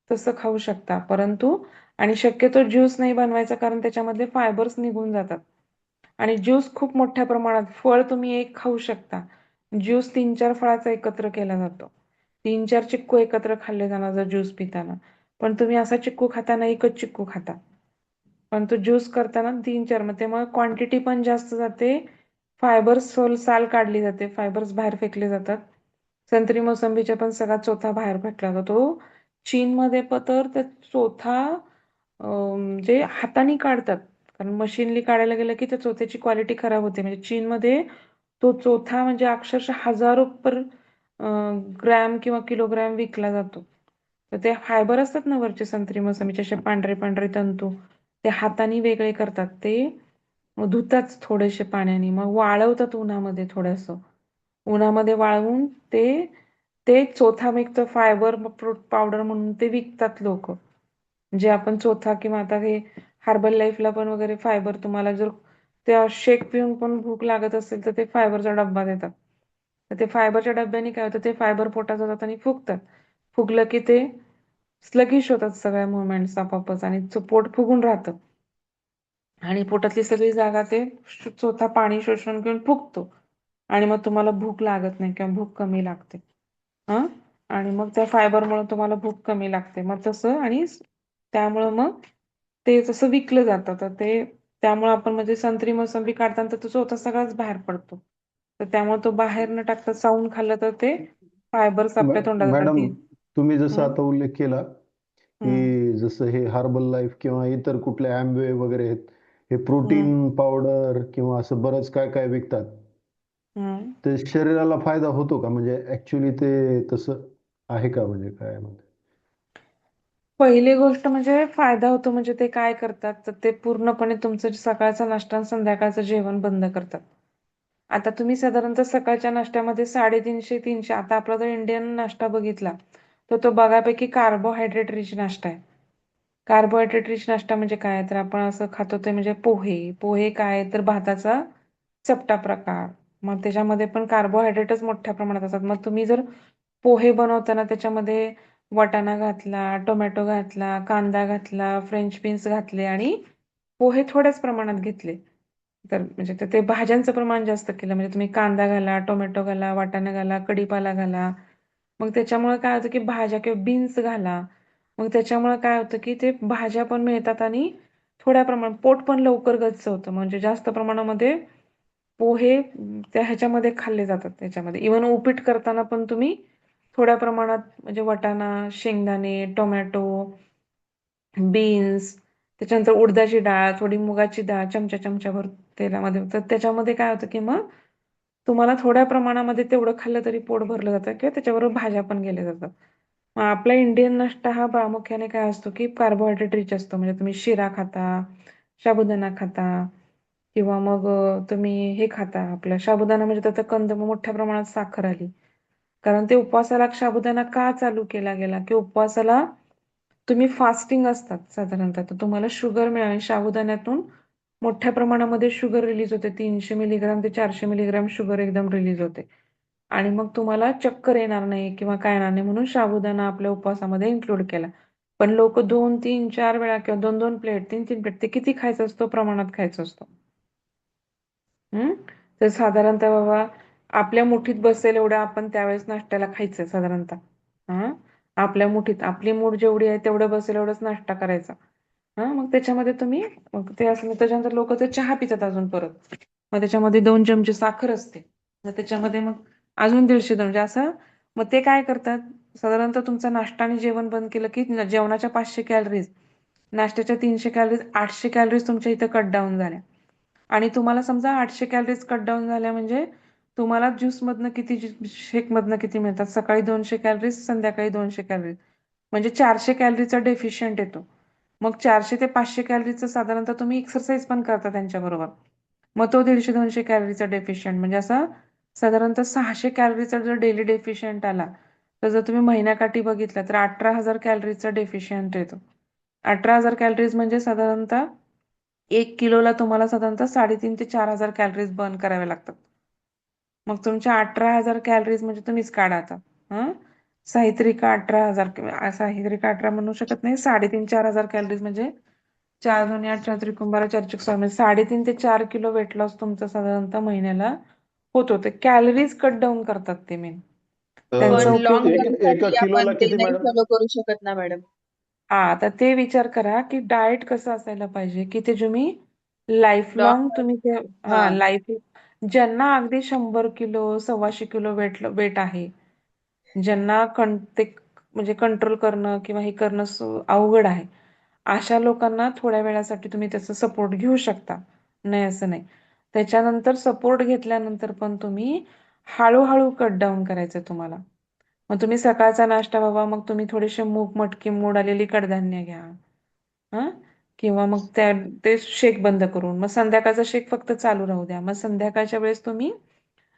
तसं खाऊ शकता. परंतु आणि शक्यतो ज्यूस नाही बनवायचा कारण त्याच्यामधले फायबर्स निघून जातात. आणि ज्यूस खूप मोठ्या प्रमाणात फळ तुम्ही एक खाऊ शकता. ज्यूस 3-4 फळाचा एकत्र केला जातो. 3-4 चिक्कू एकत्र खाल्ले जाणार जर ज्यूस पिताना. पण तुम्ही असा चिक्कू खाताना एकच चिक्कू खाता. पण तो ज्यूस करताना 3-4 मग त्यामुळे क्वांटिटी पण जास्त जाते. फायबर्स साल काढली जाते. फायबर्स बाहेर फेकले जातात. संत्री मोसंबीच्या पण सगळा चोथा बाहेर फेकला जातो. चीनमध्ये तर त्या चोथा जे हाताने काढतात. कारण मशीनली काढायला गेलं की त्या चोथ्याची क्वालिटी खराब होते. म्हणजे चीनमध्ये तो चोथा म्हणजे अक्षरशः हजारो ग्रॅम किंवा किलोग्रॅम विकला जातो. तर ते फायबर असतात ना वरचे संत्री मोसंबीचे असे पांढरे पांढरे तंतू ते हाताने वेगळे करतात. ते धुतात थोडेसे पाण्याने मग वाळवतात उन्हामध्ये थोडंसं. उन्हामध्ये वाळवून ते ते चोथा मिक्स फायबर पावडर म्हणून ते विकतात लोक. जे आपण चोथा किंवा आता हे हर्बल लाईफला पण वगैरे फायबर तुम्हाला जर त्या शेक पिऊन पण भूक लागत असेल तर ते फायबरचा डब्बा देतात. तर ते फायबरच्या डब्याने काय होतं ते फायबर पोटात जातात आणि फुगतात. फुगलं की ते स्लगिश होतात सगळ्या मुवमेंट्स आपोआपच आणि पोट फुगून राहतं. आणि पोटातली सगळी जागा ते चोथा पाणी शोषून घेऊन फुगतो. आणि मग तुम्हाला भूक लागत नाही किंवा भूक कमी लागते. हं? आणि मग त्या फायबरमुळे तुम्हाला भूक कमी लागते. मग तसं आणि त्यामुळं मग ते तसं विकलं जातं. तर ते त्यामुळे आपण म्हणजे संत्री मोसंबी काढताना तर तो चोथा सगळाच बाहेर पडतो. तर त्यामुळे तो बाहेर न टाकता चावून खाल्लं तर ते फायबर्स आपल्या तोंडात जातात. मॅडम, तुम्ही जसं हं, आता उल्लेख केला हं, की जसं हे हर्बल लाईफ किंवा इतर कुठले ॲम्वे वगैरे आहेत, हे हं, प्रोटीन पावडर किंवा असं बरंच काय काय विकतात. हं. ते शरीराला फायदा होतो का? म्हणजे ॲक्च्युअली ते तसं आहे का म्हणजे काय म्हणते? पहिली गोष्ट म्हणजे फायदा होतो म्हणजे ते काय करतात तर ते पूर्णपणे तुमचं सकाळचा नाश्ता आणि संध्याकाळचं जेवण बंद करतात. आता तुम्ही साधारणतः सकाळच्या नाश्त्यामध्ये 350-300 आता आपला जर इंडियन नाश्ता बघितला तर तो बऱ्यापैकी कार्बोहायड्रेट रिच नाश्ता आहे. कार्बोहायड्रेट रिच नाश्ता म्हणजे काय तर आपण असं खातो ते म्हणजे पोहे. पोहे काय तर भाताचा चपटा प्रकार. मग त्याच्यामध्ये पण कार्बोहायड्रेटच मोठ्या प्रमाणात असतात. मग तुम्ही जर पोहे बनवताना त्याच्यामध्ये वाटाणा घातला, टोमॅटो घातला, कांदा घातला, फ्रेंच बीन्स घातले आणि पोहे थोड्याच प्रमाणात घेतले. तर म्हणजे ते भाज्यांचं प्रमाण जास्त केलं. म्हणजे तुम्ही कांदा घाला, टोमॅटो घाला, वाटाणा घाला, कढीपाला घाला. मग त्याच्यामुळे काय होतं की भाज्या किंवा बीन्स घाला. मग त्याच्यामुळे काय होतं की ते भाज्या पण मिळतात आणि थोड्या प्रमाणात पोट पण लवकर गच्च होतं. म्हणजे जास्त प्रमाणामध्ये पोहे त्या ह्याच्यामध्ये खाल्ले जातात त्याच्यामध्ये. इव्हन उपीट करताना पण तुम्ही थोड्या प्रमाणात म्हणजे वाटाणा, शेंगदाणे, टोमॅटो, बीन्स, त्याच्यानंतर उडदाची डाळ, थोडी मुगाची डाळ चमच्याभर तेलामध्ये. तर त्याच्यामध्ये काय होतं की मग तुम्हाला थोड्या प्रमाणामध्ये तेवढं खाल्लं तरी पोट भरलं जातं किंवा त्याच्याबरोबर भाज्या पण गेल्या जातात. मग आपला इंडियन नाश्ता हा प्रामुख्याने काय असतो की कार्बोहायड्रेट रिच असतो. म्हणजे तुम्ही शिरा खाता, साबुदाणा खाता किंवा मग तुम्ही हे खाता, आपलं साबुदाणा म्हणजे त्यात मोठ्या प्रमाणात साखर आली. कारण ते उपवासाला साबुदाणा का चालू केला गेला की उपवासाला तुम्ही फास्टिंग असतात साधारणतः, तर तुम्हाला शुगर मिळाली. साबुदाण्यातून मोठ्या प्रमाणामध्ये शुगर रिलीज होते. 300 मिलीग्राम ते 400 मिलीग्राम शुगर एकदम रिलीज होते. आणि मग तुम्हाला चक्कर येणार नाही किंवा काय येणार नाही म्हणून साबुदाणा आपल्या उपवासामध्ये इन्क्लूड केला. पण लोक 2, 3, 4 वेळा किंवा 2-2 प्लेट, 3-3 प्लेट ते किती खायचं असतो? प्रमाणात खायचं असतो. हम्म. तर साधारणतः बाबा आपल्या मुठीत बसेल एवढं आपण त्यावेळेस नाश्त्याला खायचं साधारणतः. हा, आपल्या मुठीत आपली मूठ जेवढी आहे तेवढं बसेल एवढंच नाश्ता करायचा. हा, मग त्याच्यामध्ये तुम्ही मग ते असं त्याच्यानंतर लोक ते चहा पितात अजून परत. मग त्याच्यामध्ये 2 चमचे साखर असते. मग त्याच्यामध्ये मग अजून 150-200 म्हणजे असं. मग ते काय करतात, साधारणतः तुमचा नाश्ता आणि जेवण बंद केलं की जेवणाच्या 500 कॅलरीज, नाश्त्याच्या 300 कॅलरीज, 800 कॅलरीज तुमच्या इथं कट डाऊन झाल्या. आणि तुम्हाला समजा 800 कॅलरीज कट डाऊन झाल्या म्हणजे तुम्हाला ज्यूसमधनं किती, शेकमधनं किती मिळतात? सकाळी 200 कॅलरीज, संध्याकाळी 200 कॅलरीज, म्हणजे 400 कॅलरीचा डेफिशियंट येतो. मग 400 ते 500 कॅलरीचं साधारणतः तुम्ही एक्सरसाइज पण करता त्यांच्याबरोबर. मग तो 150-200 कॅलरीचा डेफिशियंट म्हणजे असा साधारणतः 600 कॅलरीचा जर डेली डेफिशियंट आला, तर जर तुम्ही महिन्याकाठी बघितलं तर 18,000 कॅलरीचा डेफिशियंट येतो. 18,000 कॅलरीज म्हणजे साधारणतः 1 किलोला तुम्हाला साधारणतः 3,500 ते 4,000 कॅलरीज बर्न कराव्या लागतात. मग तुमच्या 18,000 कॅलरीज म्हणजे तुम्हीच काढा आता. हं? साहित्रिका 18,000, साहित्रिका 18 म्हणू शकत नाही. 3,500-4,000 कॅलरीज म्हणजे 4 2 8 4 त्रिकोण 12 4 6 म्हणजे 3.5 ते 4 किलो वेट लॉस तुमचं साधारणतः महिन्याला होतो. ते कॅलरीज कट डाऊन करतात ते मेन. त्यांचा पण उपयोग लॉंग टर्म एका साठी किलोला आपण ते किती नाही मॅडम? फॉलो करू शकत ना मॅडम? आता ते विचार करा की डाएट कसं असायला पाहिजे की ते तुम्ही लाईफ लॉंग लॉंग तुम्ही ते हा लाईफ, ज्यांना अगदी 100 किलो 125 किलो वेट आहे, ज्यांना ते म्हणजे कंट्रोल करणं किंवा हे करणं अवघड आहे, अशा लोकांना थोड्या वेळासाठी तुम्ही त्याचा सपोर्ट घेऊ शकता. नाही असं नाही. त्याच्यानंतर सपोर्ट घेतल्यानंतर पण तुम्ही हळूहळू कट डाऊन करायचं तुम्हाला. मग तुम्ही सकाळचा नाश्ता बाबा, मग तुम्ही थोडेसे मूग मटकी मोड आलेली कडधान्य घ्या. हा, किंवा मग ते शेक बंद करून मग संध्याकाळचा शेक फक्त चालू राहू द्या. मग संध्याकाळच्या वेळेस तुम्ही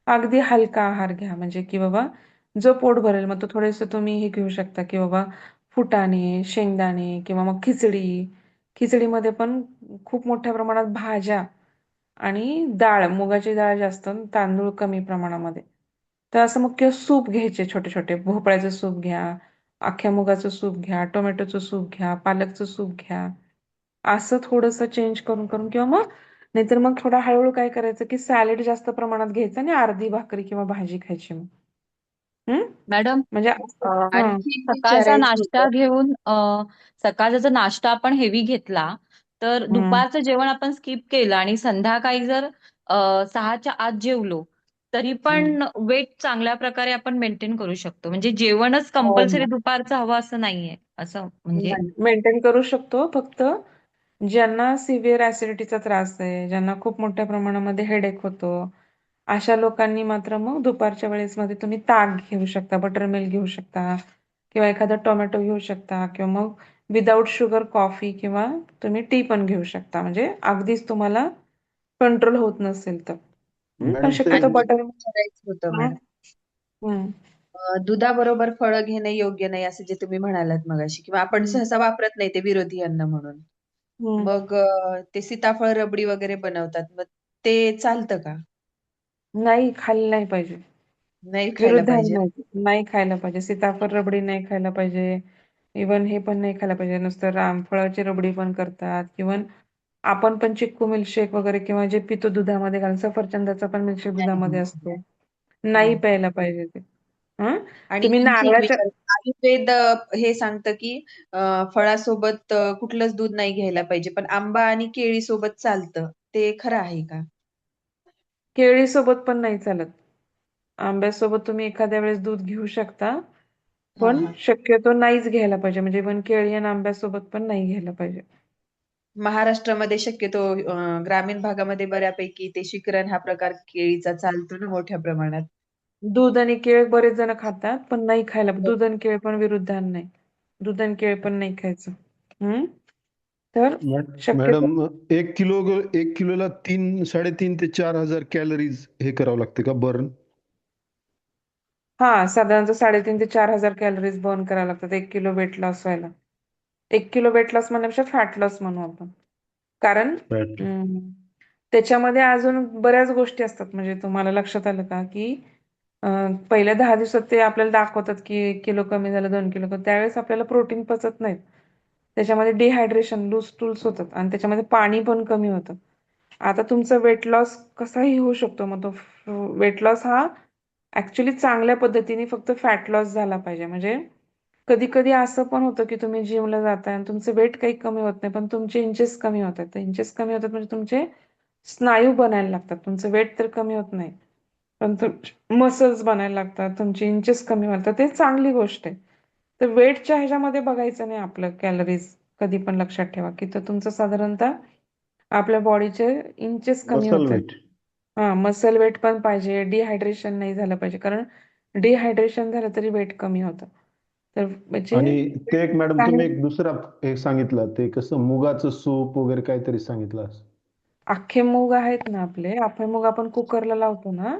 अगदी हलका आहार घ्या. म्हणजे की बाबा जो पोट भरेल मग तो थोडेसे तुम्ही हे घेऊ शकता की बाबा फुटाणे, शेंगदाणे किंवा मग खिचडी. खिचडीमध्ये पण खूप मोठ्या प्रमाणात भाज्या आणि डाळ, मुगाची डाळ जास्त, तांदूळ कमी प्रमाणामध्ये. तर असं मुख्य सूप घ्यायचे छोटे छोटे. भोपळ्याचं सूप घ्या, अख्ख्या मुगाचं सूप घ्या, टोमॅटोचं सूप घ्या, पालकचं सूप घ्या. असं थोडंसं चेंज करून करून किंवा मग नाहीतर मग थोडा हळूहळू काय करायचं की सॅलेड जास्त प्रमाणात घ्यायचं आणि अर्धी भाकरी किंवा भाजी खायची मग. हम्म. मॅडम, म्हणजे अ, हा. आणखी एक सकाळचा विचारायचं नाश्ता होतं. घेऊन सकाळचा जर नाश्ता आपण हेवी घेतला तर हम्म. दुपारचं जेवण आपण स्किप केलं आणि संध्याकाळी जर 6च्या आत जेवलो तरी हम्म. पण वेट चांगल्या प्रकारे आपण मेंटेन करू शकतो. म्हणजे जेवणच हो कंपल्सरी ना. दुपारचं हवं असं नाहीये. असं म्हणजे मेंटेन करू शकतो. फक्त ज्यांना सिव्हिअर ऍसिडिटीचा त्रास आहे, ज्यांना खूप मोठ्या प्रमाणामध्ये हेडेक होतो, अशा लोकांनी मात्र मग दुपारच्या वेळेस मध्ये तुम्ही ताक घेऊ शकता, बटरमिल्क घेऊ शकता किंवा एखादा टोमॅटो घेऊ शकता किंवा मग विदाऊट शुगर कॉफी किंवा तुम्ही टी पण घेऊ शकता. म्हणजे अगदीच तुम्हाला कंट्रोल होत नसेल तर. पण मॅडम ते शक्यतो आणखी एक बटर. विचारायचं होतं मॅडम. दुधाबरोबर फळं घेणे योग्य नाही असं जे तुम्ही म्हणालात मगाशी, किंवा आपण सहसा वापरत नाही ते विरोधी अन्न म्हणून. मग ते सीताफळ रबडी वगैरे बनवतात. मग ते चालतं का? नाही, खाल्लं नाही पाहिजे. नाही खायला विरुद्ध आहे पाहिजे? नाही. नाही खायला पाहिजे. सीताफळ रबडी नाही खायला पाहिजे. इव्हन हे पण नाही खायला पाहिजे. नुसतं रामफळाची रबडी पण करतात. इव्हन आपण पण चिक्कू मिल्कशेक वगैरे किंवा जे पितो दुधामध्ये घालून, सफरचंदाचा पण मिल्कशेक नाही, दुधामध्ये नाही. असतो. नाही नाही. प्यायला पाहिजे ते. हं? आणि तुम्ही आणखी एक नारळाच्या विचार, आयुर्वेद हे सांगतं की फळासोबत कुठलंच दूध नाही घ्यायला पाहिजे, पण आंबा आणि केळी सोबत चालतं. ते खरं आहे का? केळीसोबत पण नाही चालत. आंब्यासोबत तुम्ही एखाद्या वेळेस दूध घेऊ शकता, हा पण हा. शक्यतो नाहीच घ्यायला पाहिजे. म्हणजे इव्हन केळी आणि आंब्यासोबत पण नाही घ्यायला पाहिजे. महाराष्ट्रामध्ये शक्यतो ग्रामीण भागामध्ये बऱ्यापैकी ते शिकरण हा प्रकार केळीचा चालतो ना मोठ्या प्रमाणात. दूध आणि केळ बरेच जण खातात, पण नाही खायला. बर. दूध आणि केळ पण विरुद्धान नाही. दूध आणि केळ पण नाही खायचं. हम्म तर शक्यतो मॅडम, 1 किलोला 3,500 ते 4,000 कॅलरीज हे करावं लागते का बर्न? साधारणतः 3,500 ते 4,000 कॅलरीज बर्न करायला लागतात 1 किलो वेट लॉस व्हायला. 1 किलो वेट लॉस म्हणण्यापेक्षा फॅट लॉस म्हणू आपण. कारण फॅट. अं, त्याच्यामध्ये अजून बऱ्याच गोष्टी असतात. म्हणजे तुम्हाला लक्षात आलं का की पहिल्या 10 दिवसात ते आपल्याला दाखवतात की 1 किलो कमी झालं, 2 किलो कमी. त्यावेळेस आपल्याला प्रोटीन पचत नाहीत. त्याच्यामध्ये डिहायड्रेशन, लूज स्टूल्स होतात आणि त्याच्यामध्ये पाणी पण कमी होतं. आता तुमचा वेट लॉस कसाही होऊ शकतो. मग तो वेट लॉस हा ऍक्च्युली चांगल्या पद्धतीने फक्त फॅट लॉस झाला पाहिजे. म्हणजे कधी कधी असं पण होतं की तुम्ही जिमला जाताय आणि तुमचं वेट काही कमी होत नाही, पण तुमचे इंचेस कमी होतात. तर इंचेस कमी होतात म्हणजे तुमचे स्नायू बनायला लागतात. तुमचं वेट तर कमी होत नाही, पण मसल्स बनायला लागतात, तुमचे इंचेस कमी होतात. ते चांगली गोष्ट आहे. तर वेटच्या ह्याच्यामध्ये बघायचं नाही आपलं कॅलरीज. कधी पण लक्षात ठेवा की तर तुमचं साधारणतः आपल्या बॉडीचे इंचेस कमी मसल होत आहेत. वेट. मसल वेट पण पाहिजे, डिहायड्रेशन नाही झालं पाहिजे. कारण डिहायड्रेशन झालं तरी वेट कमी होतं. तर म्हणजे आणि ते एक मॅडम तुम्ही चांगलं एक दुसरा एक सांगितलं, ते कसं मुगाचं सूप वगैरे काहीतरी सांगितलं. अख्खे मूग आहेत ना आपले, अख्खे मूग आपण कुकरला लावतो ना,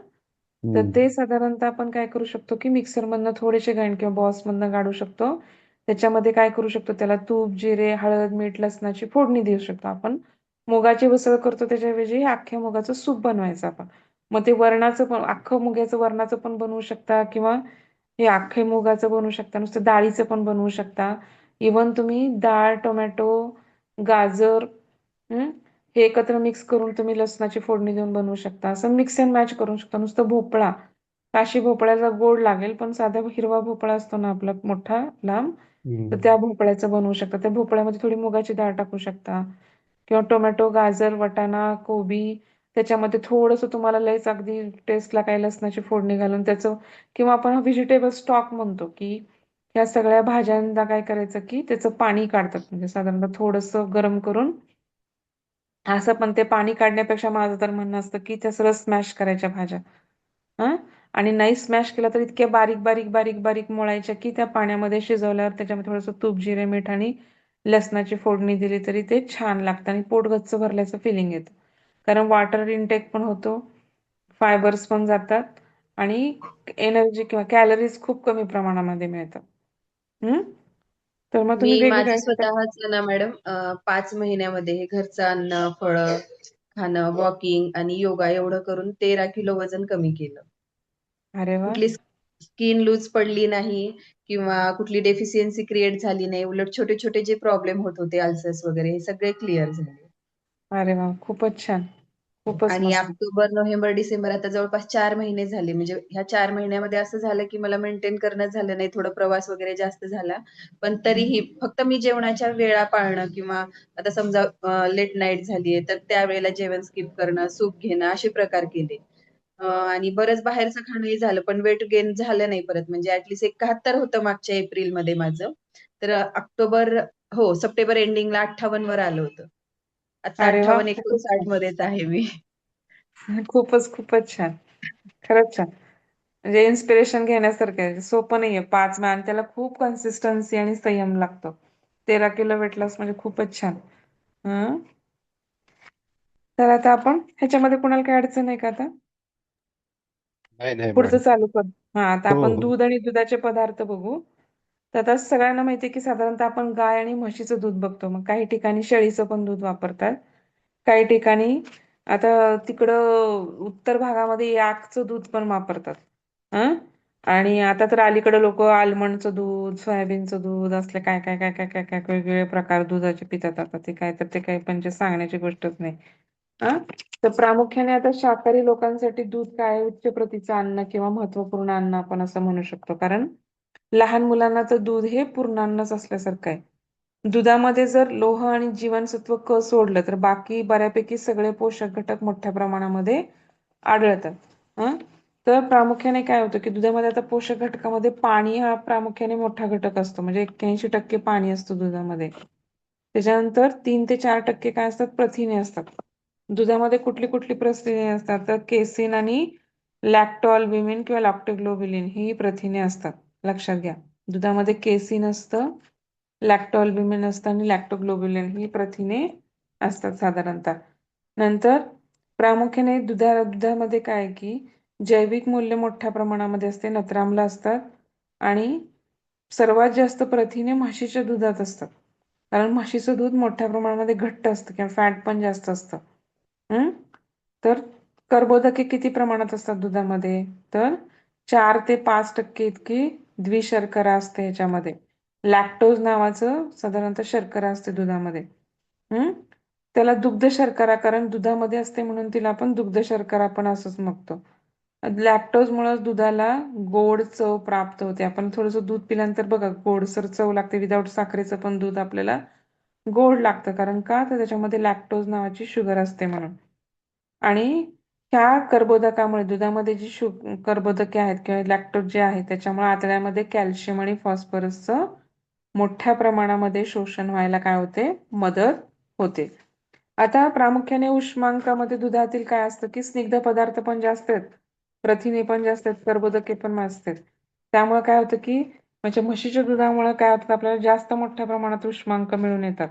तर हम्म. ते साधारणतः आपण काय करू शकतो की मिक्सरमधनं थोडेसे ग्राइंड किंवा बॉसमधनं काढू शकतो. त्याच्यामध्ये काय करू शकतो, त्याला तूप, जिरे, हळद, मीठ, लसणाची फोडणी देऊ शकतो आपण. मुगाची उसळ करतो त्याच्याऐवजी हे अख्ख्या मुगाचं सूप बनवायचं आपण. मग ते वरणाचं पण, अख्खं मुगाचं वरणाचं पण बनवू शकता किंवा हे अख्खे मुगाचं बनवू शकता, नुसतं डाळीचं पण बनवू शकता. इव्हन तुम्ही डाळ, टोमॅटो, गाजर हं, हे एकत्र मिक्स करून तुम्ही लसणाची फोडणी देऊन बनवू शकता. असं मिक्स अँड मॅच करू शकता. नुसतं भोपळा, काशी भोपळ्याला गोड लागेल, पण साधा हिरवा भोपळा असतो ना आपला मोठा लांब, तर हम्म. त्या भोपळ्याचं बनवू शकता. त्या भोपळ्यामध्ये थोडी मुगाची डाळ टाकू शकता किंवा टोमॅटो, गाजर, वाटाणा, कोबी, त्याच्यामध्ये थोडंसं तुम्हाला लयच अगदी टेस्टला काही लसणाची फोडणी घालून त्याचं, किंवा आपण व्हेजिटेबल स्टॉक म्हणतो की ह्या सगळ्या भाज्यांना काय करायचं की त्याचं पाणी काढतात. म्हणजे साधारणतः थोडंसं गरम करून, असं पण ते पाणी काढण्यापेक्षा माझं तर म्हणणं असतं की त्या सरळ स्मॅश करायच्या भाज्या. हं? आणि नाही स्मॅश केला तर इतक्या बारीक बारीक बारीक बारीक मोळायच्या की त्या पाण्यामध्ये शिजवल्यावर त्याच्यामध्ये थोडंसं तूप, जिरे, मीठ आणि लसणाची फोडणी दिली तरी ते छान लागतं आणि पोट गच्च भरल्याचं फिलिंग येतं. कारण वॉटर इनटेक पण होतो, फायबर्स पण जातात आणि एनर्जी किंवा कॅलरीज खूप कमी प्रमाणामध्ये मिळतात. हम्म तर मग मी तुम्ही माझं वेगवेगळ्या ठिकाणी. स्वतःच ना मॅडम 5 महिन्यामध्ये हे घरचं अन्न, फळं खाणं, वॉकिंग आणि योगा एवढं करून 13 किलो वजन कमी केलं. अरे वा. कुठली स्किन लूज पडली नाही किंवा कुठली डेफिशियन्सी क्रिएट झाली नाही. उलट छोटे छोटे जे प्रॉब्लेम होत होते, अल्सर्स वगैरे, हे सगळे क्लिअर झाले. अरे वा, खूपच छान. खूपच आणि मस्त. ऑक्टोबर, नोव्हेंबर, डिसेंबर आता जवळपास 4 महिने झाले. म्हणजे ह्या 4 महिन्यामध्ये असं झालं की मला मेंटेन करणं झालं नाही. थोडा प्रवास वगैरे जास्त झाला. पण तरीही फक्त मी जेवणाच्या वेळा पाळणं किंवा आता समजा लेट नाईट झालीये तर त्यावेळेला जेवण स्किप करणं, सूप घेणं असे प्रकार केले. आणि बरंच बाहेरचं खाणंही झालं, पण वेट गेन झालं नाही परत. म्हणजे ऍटलीस्ट 71 होतं मागच्या एप्रिलमध्ये माझं. तर ऑक्टोबर, हो, सप्टेंबर एंडिंगला 58 वर आलं होतं. आता अरे वा, 58 खूपच 59 छान. मध्येच आहे मी. खूपच खूपच छान. खरंच छान. म्हणजे इन्स्पिरेशन घेण्यासारखं आहे. सोपं नाहीये 5 महिने आणि त्याला खूप कन्सिस्टन्सी आणि संयम लागतो. 13 किलो वेट लॉस म्हणजे खूपच छान. हं तर आता आपण ह्याच्यामध्ये कुणाला काही अडचण आहे का आता? नाही नाही पुढचं मॅडम. चालू कर. आता हो आपण हो. दूध आणि दुधाचे पदार्थ बघू. तर आता सगळ्यांना माहिती आहे की साधारणतः आपण गाय आणि म्हशीचं दूध बघतो. मग काही ठिकाणी शेळीचं पण दूध वापरतात. काही ठिकाणी आता तिकडं उत्तर भागामध्ये याकचं दूध पण वापरतात. हं? आणि आता तर अलीकडे लोक आल्मंडचं दूध, सोयाबीनचं दूध, असले काय काय काय काय काय काय वेगवेगळे प्रकार दुधाचे पितात. आता ते काय तर ते काही म्हणजे सांगण्याची गोष्टच नाही. हा तर प्रामुख्याने आता शाकाहारी लोकांसाठी दूध काय आहे? उच्च प्रतीचं अन्न किंवा महत्वपूर्ण अन्न आपण असं म्हणू शकतो. कारण लहान मुलांना तर दूध हे पूर्णान्नच असल्यासारखं आहे. दुधामध्ये जर लोह आणि जीवनसत्व क सोडलं तर बाकी बऱ्यापैकी सगळे पोषक घटक मोठ्या प्रमाणामध्ये आढळतात. हं? तर प्रामुख्याने काय होतं की दुधामध्ये आता पोषक घटकामध्ये पाणी हा प्रामुख्याने मोठा घटक असतो. म्हणजे 81% पाणी असतं दुधामध्ये. त्याच्यानंतर 3 ते 4% काय असतात? प्रथिने असतात. दुधामध्ये कुठली कुठली प्रथिने असतात? तर केसिन आणि लॅक्टोअल्ब्युमिन किंवा लॅक्टोग्लोबिलिन ही प्रथिने असतात. लक्षात घ्या. दुधामध्ये केसिन असतं, लॅक्टोअल्ब्युमिन असतं आणि लॅक्टोग्लोबिलिन ही प्रथिने असतात साधारणतः. नंतर प्रामुख्याने दुधामध्ये काय आहे की जैविक मूल्य मोठ्या प्रमाणामध्ये असते, नत्राम्ल असतात आणि सर्वात जास्त प्रथिने म्हशीच्या दुधात असतात. कारण म्हशीचं दूध मोठ्या प्रमाणामध्ये घट्ट असतं किंवा फॅट पण जास्त असतं. हं? तर कर्बोदके किती प्रमाणात असतात दुधामध्ये? तर 4 ते 5% इतकी द्विशर्करा असते याच्यामध्ये. लॅक्टोज नावाचं साधारणतः शर्करा असते दुधामध्ये. त्याला दुग्ध शर्करा कारण दुधामध्ये असते म्हणून तिला आपण दुग्ध शर्करा पण असंच म्हणतो. लॅक्टोजमुळे दुधाला गोड चव प्राप्त होते. आपण थोडंसं दूध पिल्यानंतर बघा गोडसर चव लागते. विदाऊट साखरेचं पण दूध आपल्याला गोड लागतं. कारण का? तर त्याच्यामध्ये लॅक्टोज नावाची शुगर असते म्हणून. आणि ह्या कर्बोदकामुळे दुधामध्ये जी कर्बोदके आहेत किंवा लॅक्टोज जे आहे त्याच्यामुळे आतड्यामध्ये कॅल्शियम आणि फॉस्फरसचं मोठ्या प्रमाणामध्ये शोषण व्हायला काय होते? मदत होते. आता प्रामुख्याने उष्मांकामध्ये दुधातील काय असतं की स्निग्ध पदार्थ पण जास्त आहेत, प्रथिने पण जास्त आहेत, कर्बोदके पण असतात. त्यामुळे काय होतं की म्हणजे म्हशीच्या दुधामुळे काय होतं आपल्याला जास्त मोठ्या प्रमाणात उष्मांक मिळून येतात.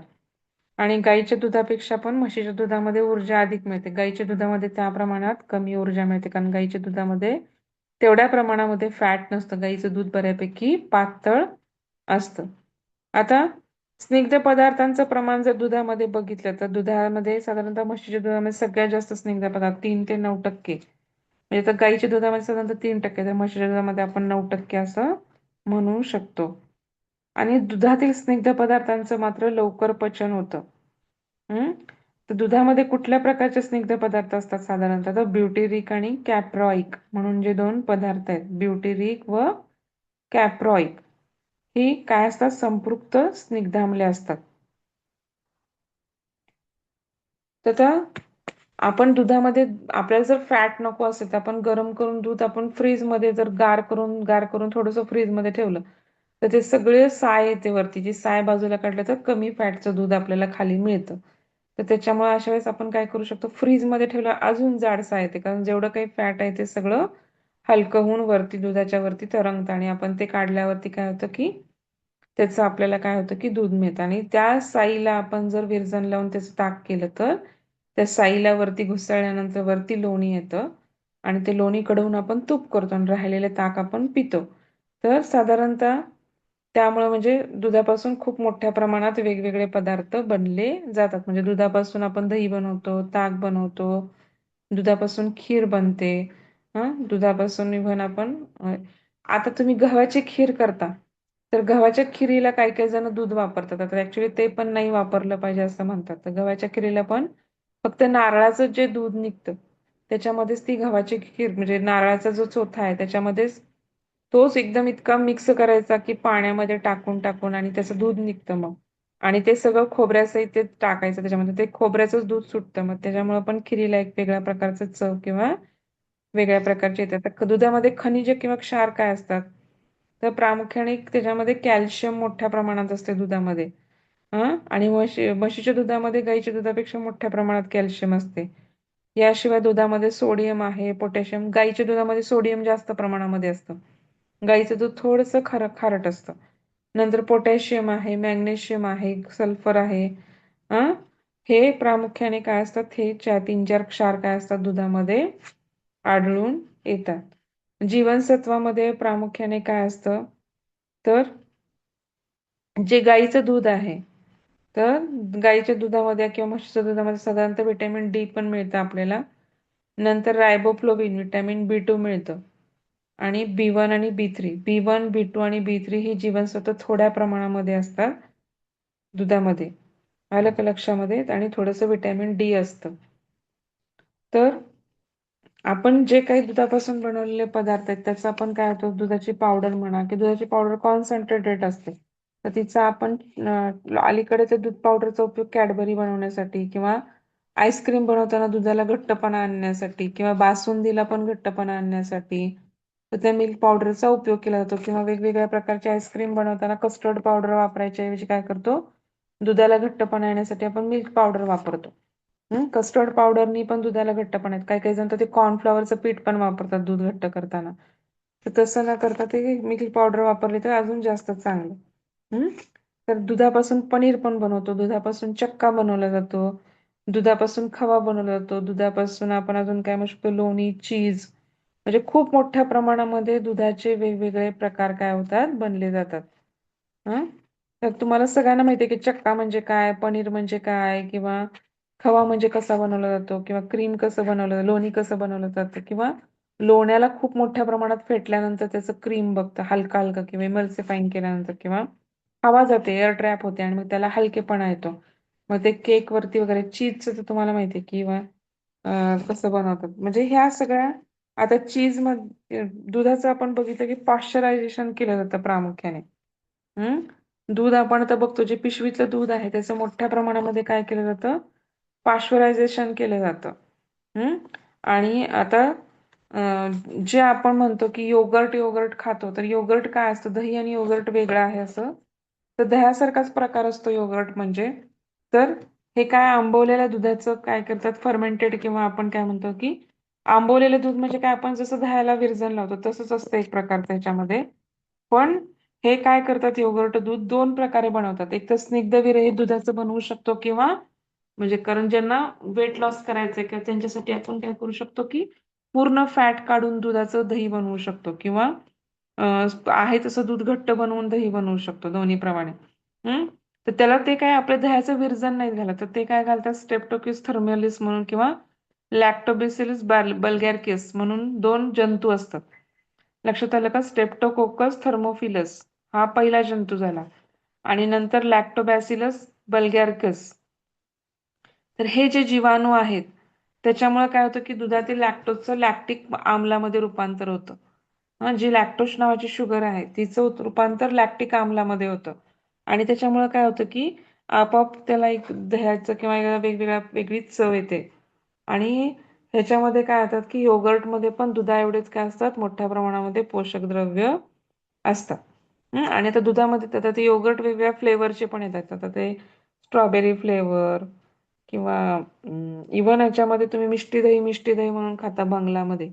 आणि गाईच्या दुधापेक्षा पण म्हशीच्या दुधामध्ये ऊर्जा अधिक मिळते. गाईच्या दुधामध्ये त्या प्रमाणात कमी ऊर्जा मिळते कारण गाईच्या दुधामध्ये तेवढ्या प्रमाणामध्ये फॅट नसतं. गाईचं दूध बऱ्यापैकी पातळ असतं. आता स्निग्ध पदार्थांचं प्रमाण जर दुधामध्ये बघितलं तर दुधामध्ये साधारणतः म्हशीच्या दुधामध्ये सगळ्यात जास्त स्निग्ध पदार्थ 3 ते 9%. म्हणजे तर गाईच्या दुधामध्ये साधारणतः 3%, तर म्हशीच्या दुधामध्ये आपण 9% असं म्हणू शकतो. आणि दुधातील स्निग्ध पदार्थांचं मात्र लवकर पचन होतं. तर दुधामध्ये कुठल्या प्रकारचे स्निग्ध पदार्थ असतात साधारणतः? तर ब्युटेरिक आणि कॅप्रॉइक म्हणून जे 2 पदार्थ आहेत, ब्युटेरिक व कॅप्रॉइक ही काय असतात? संपृक्त स्निग्धाम्ले असतात. तर त्या आपण दुधामध्ये आपल्याला जर फॅट नको असेल तर आपण गरम करून दूध आपण फ्रीजमध्ये जर गार करून थोडंसं फ्रीजमध्ये ठेवलं तर ते सगळे साय येते वरती. जी साय बाजूला काढलं तर कमी फॅटचं दूध आपल्याला खाली मिळतं. तर त्याच्यामुळे अशा वेळेस आपण काय करू शकतो? फ्रीजमध्ये ठेवलं अजून जाड साय येते कारण जेवढं काही फॅट आहे ते सगळं हलकं होऊन वरती दुधाच्या वरती तरंगतं आणि आपण ते काढल्यावरती काय होतं की त्याचं आपल्याला काय होतं की दूध मिळतं. आणि त्या साईला आपण जर विरजण लावून त्याचं ताक केलं तर त्या साईला वरती घुसळल्यानंतर वरती लोणी येतं आणि ते लोणी कडवून आपण तूप करतो आणि राहिलेले ताक आपण पितो. तर साधारणतः त्यामुळे म्हणजे दुधापासून खूप मोठ्या प्रमाणात वेगवेगळे पदार्थ बनले जातात. म्हणजे दुधापासून आपण दही बनवतो, ताक बनवतो, दुधापासून खीर बनते. दुधापासून इव्हन आपण आता तुम्ही गव्हाची खीर करता तर गव्हाच्या खिरीला काही काही जण दूध वापरतात. आता ऍक्च्युली ते पण नाही वापरलं पाहिजे असं म्हणतात. तर गव्हाच्या खिरीला पण फक्त नारळाचं जे दूध निघतं त्याच्यामध्येच ती गव्हाची खीर म्हणजे नारळाचा जो चोथा आहे त्याच्यामध्येच तोच एकदम इतका मिक्स करायचा की पाण्यामध्ये टाकून टाकून आणि त्याचं दूध निघतं मग. आणि ते सगळं खोबऱ्यासहित ते टाकायचं त्याच्यामध्ये. ते खोबऱ्याचंच दूध सुटतं मग त्याच्यामुळे पण खिरीला एक वेगळ्या प्रकारचं चव किंवा वेगळ्या प्रकारचे येतात. तर दुधामध्ये खनिज किंवा क्षार काय असतात? तर प्रामुख्याने त्याच्यामध्ये कॅल्शियम मोठ्या प्रमाणात असते दुधामध्ये. आणि म्हशीच्या दुधामध्ये गाईच्या दुधापेक्षा मोठ्या प्रमाणात कॅल्शियम असते. याशिवाय दुधामध्ये सोडियम आहे, पोटॅशियम. गाईच्या दुधामध्ये सोडियम जास्त प्रमाणामध्ये असतं. गाईचं दूध थोडंसं खारट असतं. नंतर पोटॅशियम आहे, मॅग्नेशियम आहे, सल्फर आहे. हे प्रामुख्याने काय असतात? हे 3-4 क्षार काय असतात दुधामध्ये आढळून येतात. जीवनसत्वामध्ये प्रामुख्याने काय असतं? तर जे गाईचं दूध आहे तर गाईच्या दुधामध्ये किंवा म्हशीच्या दुधामध्ये साधारणतः व्हिटॅमिन डी पण मिळतं आपल्याला. नंतर रायबोफ्लोविन व्हिटॅमिन B2 मिळतं आणि B1 आणि B3. B1, B2 आणि B3 ही जीवनसत्व थोड्या प्रमाणामध्ये असतात दुधामध्ये. आलं का लक्षामध्ये? आणि थोडंसं व्हिटॅमिन डी असतं. तर आपण जे काही दुधापासून बनवलेले पदार्थ आहेत त्याचं आपण काय होतं, दुधाची पावडर म्हणा की दुधाची पावडर कॉन्सन्ट्रेटेड असते, तर तिचा आपण अलीकडे ते दूध पावडरचा उपयोग कॅडबरी बनवण्यासाठी किंवा आईस्क्रीम बनवताना दुधाला घट्टपणा आणण्यासाठी किंवा बासुंदीला पण घट्टपणा आणण्यासाठी तर त्या मिल्क पावडरचा उपयोग केला जातो. किंवा वेगवेगळ्या प्रकारचे आईस्क्रीम बनवताना कस्टर्ड पावडर वापरायच्या ऐवजी काय करतो, दुधाला घट्टपणा येण्यासाठी आपण मिल्क पावडर वापरतो. कस्टर्ड पावडरनी पण दुधाला घट्टपणा येतो. काही काही जण तर ते कॉर्नफ्लॉवरचं पीठ पण वापरतात दूध घट्ट करताना. तर तसं न करता ते मिल्क पावडर वापरली तर अजून जास्त चांगलं. तर दुधापासून पनीर पण बनवतो, दुधापासून चक्का बनवला जातो, दुधापासून खवा बनवला जातो, दुधापासून आपण अजून काय म्हणू शकतो, लोणी, चीज, म्हणजे खूप मोठ्या प्रमाणामध्ये दुधाचे वेगवेगळे प्रकार काय होतात, बनले जातात. हं? तर तुम्हाला सगळ्यांना माहिती आहे की चक्का म्हणजे काय, पनीर म्हणजे काय, किंवा खवा म्हणजे कसा बनवला जातो, किंवा क्रीम कसं बनवलं जातं, लोणी कसं बनवलं जातं, किंवा लोण्याला खूप मोठ्या प्रमाणात फेटल्यानंतर त्याचं क्रीम बघतं हलका हलका किंवा इमल्सिफाईंग केल्यानंतर, किंवा हवा जाते, एअर ट्रॅप होते आणि मग त्याला हलकेपणा येतो. मग ते केक वरती वगैरे चीजचं तर तुम्हाला माहिती आहे किंवा कसं बनवतात. म्हणजे ह्या सगळ्या आता चीज मध्ये दुधाचं आपण बघितलं की पाश्चरायझेशन केलं जातं प्रामुख्याने. हम्म दूध आपण आता बघतो जे पिशवीतलं दूध आहे त्याचं मोठ्या प्रमाणामध्ये काय केलं जातं, पाश्चरायझेशन केलं जातं. हम्म आणि आता जे आपण म्हणतो की योगर्ट योगर्ट खातो, तर योगर्ट काय असतं, दही आणि योगर्ट वेगळं आहे असं, तर दह्यासारखाच प्रकार असतो योगर्ट म्हणजे. तर हे काय आंबवलेल्या दुधाचं काय करतात, फर्मेंटेड, किंवा आपण काय म्हणतो की आंबवलेलं दूध म्हणजे काय, आपण जसं दह्याला विरजण लावतो तसंच असतं एक प्रकार त्याच्यामध्ये. पण हे काय करतात, योगर्ट दूध दोन प्रकारे बनवतात. एक तर स्निग्ध विरहित दुधाचं बनवू शकतो, किंवा म्हणजे कारण ज्यांना वेट लॉस करायचंय किंवा त्यांच्यासाठी आपण काय करू शकतो की पूर्ण फॅट काढून दुधाचं दही बनवू शकतो, किंवा आहे तसं दूध घट्ट बनवून दही बनवू शकतो, दोन्ही प्रमाणे. हम्म तर त्याला ते काय आपल्या दह्याचं विरजण नाही झालं तर ते काय घालतात, स्ट्रेप्टोकिस थर्मॅलिस म्हणून किंवा लॅक्टोबॅसिलस बल्गॅरिकस म्हणून दोन जंतू असतात. लक्षात आलं का, स्ट्रेप्टोकोकस थर्मोफिलस हा पहिला जंतू झाला आणि नंतर लॅक्टोबॅसिलस बल्गॅरिकस. तर हे जे जीवाणू आहेत त्याच्यामुळे काय होतं की दुधातील लॅक्टोजचं लॅक्टिक आम्लामध्ये रूपांतर होतं. जी लॅक्टोज नावाची शुगर आहे तिचं रूपांतर लॅक्टिक आम्लामध्ये होतं आणि त्याच्यामुळे काय होतं की आपोआप त्याला एक दह्याचं किंवा वेगवेगळ्या वेगळीच चव येते. आणि ह्याच्यामध्ये काय होतात की योगर्टमध्ये पण दुधा एवढेच काय असतात, मोठ्या प्रमाणामध्ये पोषक द्रव्य असतात. आणि आता दुधामध्ये आता ते योगर्ट वेगवेगळ्या फ्लेवरचे पण येतात. आता ते स्ट्रॉबेरी फ्लेवर किंवा इव्हन याच्यामध्ये तुम्ही मिष्टी दही म्हणून खाता बांगलामध्ये.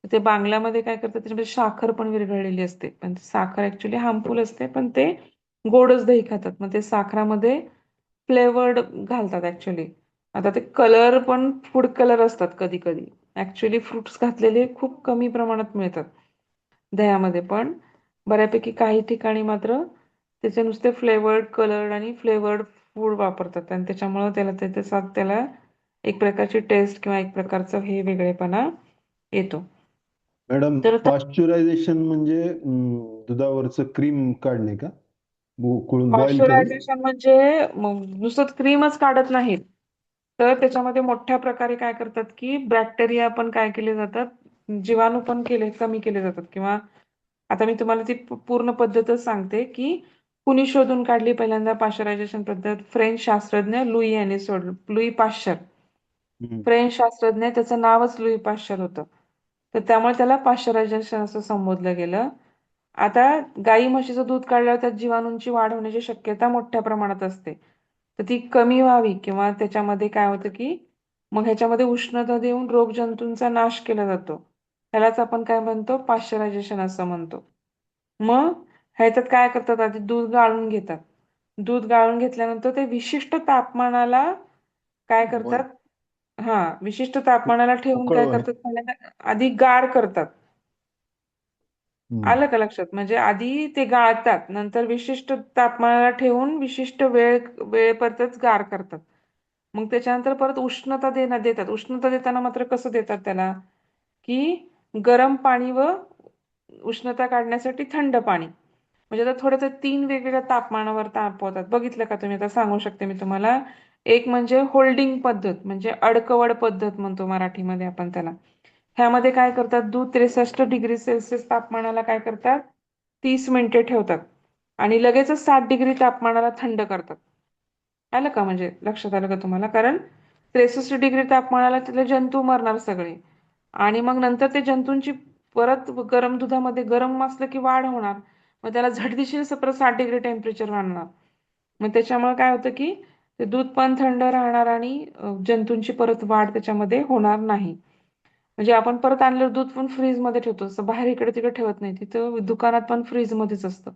ते बांगलामध्ये काय करतात, त्याच्यामध्ये साखर पण विरघळलेली असते, पण साखर ऍक्च्युली हार्मफुल असते, पण ते गोडच दही खातात. मग ते साखरामध्ये फ्लेवर्ड घालतात ऍक्च्युली. आता ते कलर पण फूड कलर असतात कधी कधी, ऍक्च्युली फ्रुट्स घातलेले खूप कमी प्रमाणात मिळतात दह्यामध्ये, पण बऱ्यापैकी काही ठिकाणी मात्र त्याचे नुसते फ्लेवर्ड कलर आणि फ्लेवर्ड फूड वापरतात आणि त्याच्यामुळे त्याला एक प्रकारची टेस्ट किंवा एक प्रकारचा हे वेगळेपणा येतो. मॅडम, तर आता पाश्चरायझेशन म्हणजे दुधावरचं क्रीम काढणे का, उकळून बॉईल करून? पॉश्चरायझेशन म्हणजे नुसतं क्रीमच काढत नाहीत, तर त्याच्यामध्ये मोठ्या प्रकारे काय करतात की बॅक्टेरिया पण काय केले जातात, जीवाणू पण कमी केले जातात. किंवा आता मी तुम्हाला ती पूर्ण पद्धतच सांगते की कुणी शोधून काढली पहिल्यांदा पाश्चरायझेशन पद्धत, फ्रेंच शास्त्रज्ञ लुई पाश्चर. हम्म. फ्रेंच शास्त्रज्ञ, त्याचं नावच लुई पाश्चर होतं, तर त्यामुळे त्याला पाश्चरायझेशन असं संबोधलं गेलं. आता गाई म्हशीचं दूध काढल्यावर त्यात जीवाणूंची वाढ होण्याची शक्यता मोठ्या प्रमाणात असते, तर ती कमी व्हावी किंवा त्याच्यामध्ये काय होतं की मग ह्याच्यामध्ये उष्णता देऊन रोगजंतूंचा नाश केला जातो, त्यालाच आपण काय म्हणतो, पाश्चरायझेशन असं म्हणतो. मग ह्याच्यात काय करतात, आधी दूध गाळून घेतात. दूध गाळून घेतल्यानंतर ते विशिष्ट तापमानाला काय बॉईल, करतात, विशिष्ट तापमानाला ठेवून काय उकळवाय. करतात, पहिल्यांदा आधी गार करतात. हम्म. आलं का लक्षात, म्हणजे आधी ते गाळतात, नंतर विशिष्ट तापमानाला ठेवून विशिष्ट वेळेपर्यंतच गार करतात. मग त्याच्यानंतर परत उष्णता देतात. उष्णता देताना मात्र कसं देतात त्याला, की गरम पाणी व उष्णता काढण्यासाठी थंड पाणी, म्हणजे आता थोडं ते तीन वेगवेगळ्या तापमानावर तापवतात. बघितलं का तुम्ही, आता सांगू शकते मी तुम्हाला, एक म्हणजे होल्डिंग पद्धत, म्हणजे अडकवड पद्धत म्हणतो मराठीमध्ये आपण त्याला. ह्यामध्ये काय करतात, दूध 63 डिग्री सेल्सिअस तापमानाला काय करतात, 30 मिनिटे ठेवतात आणि लगेचच 60 डिग्री तापमानाला थंड करतात. आलं का, म्हणजे लक्षात आलं का तुम्हाला? कारण 63 डिग्री तापमानाला तिथले जंतू मरणार सगळे आणि मग नंतर ते जंतूंची परत गरम दुधामध्ये गरम असलं की वाढ होणार, मग त्याला झटदिशीने परत 60 डिग्री टेम्परेचर वाढणार. मग त्याच्यामुळे काय होतं की ते दूध पण थंड राहणार आणि जंतूंची परत वाढ त्याच्यामध्ये होणार नाही. म्हणजे आपण परत आणलेलं दूध पण फ्रीजमध्ये ठेवतो, असं बाहेर इकडे तिकडे ठेवत नाही, तिथं दुकानात पण फ्रीजमध्येच असतं.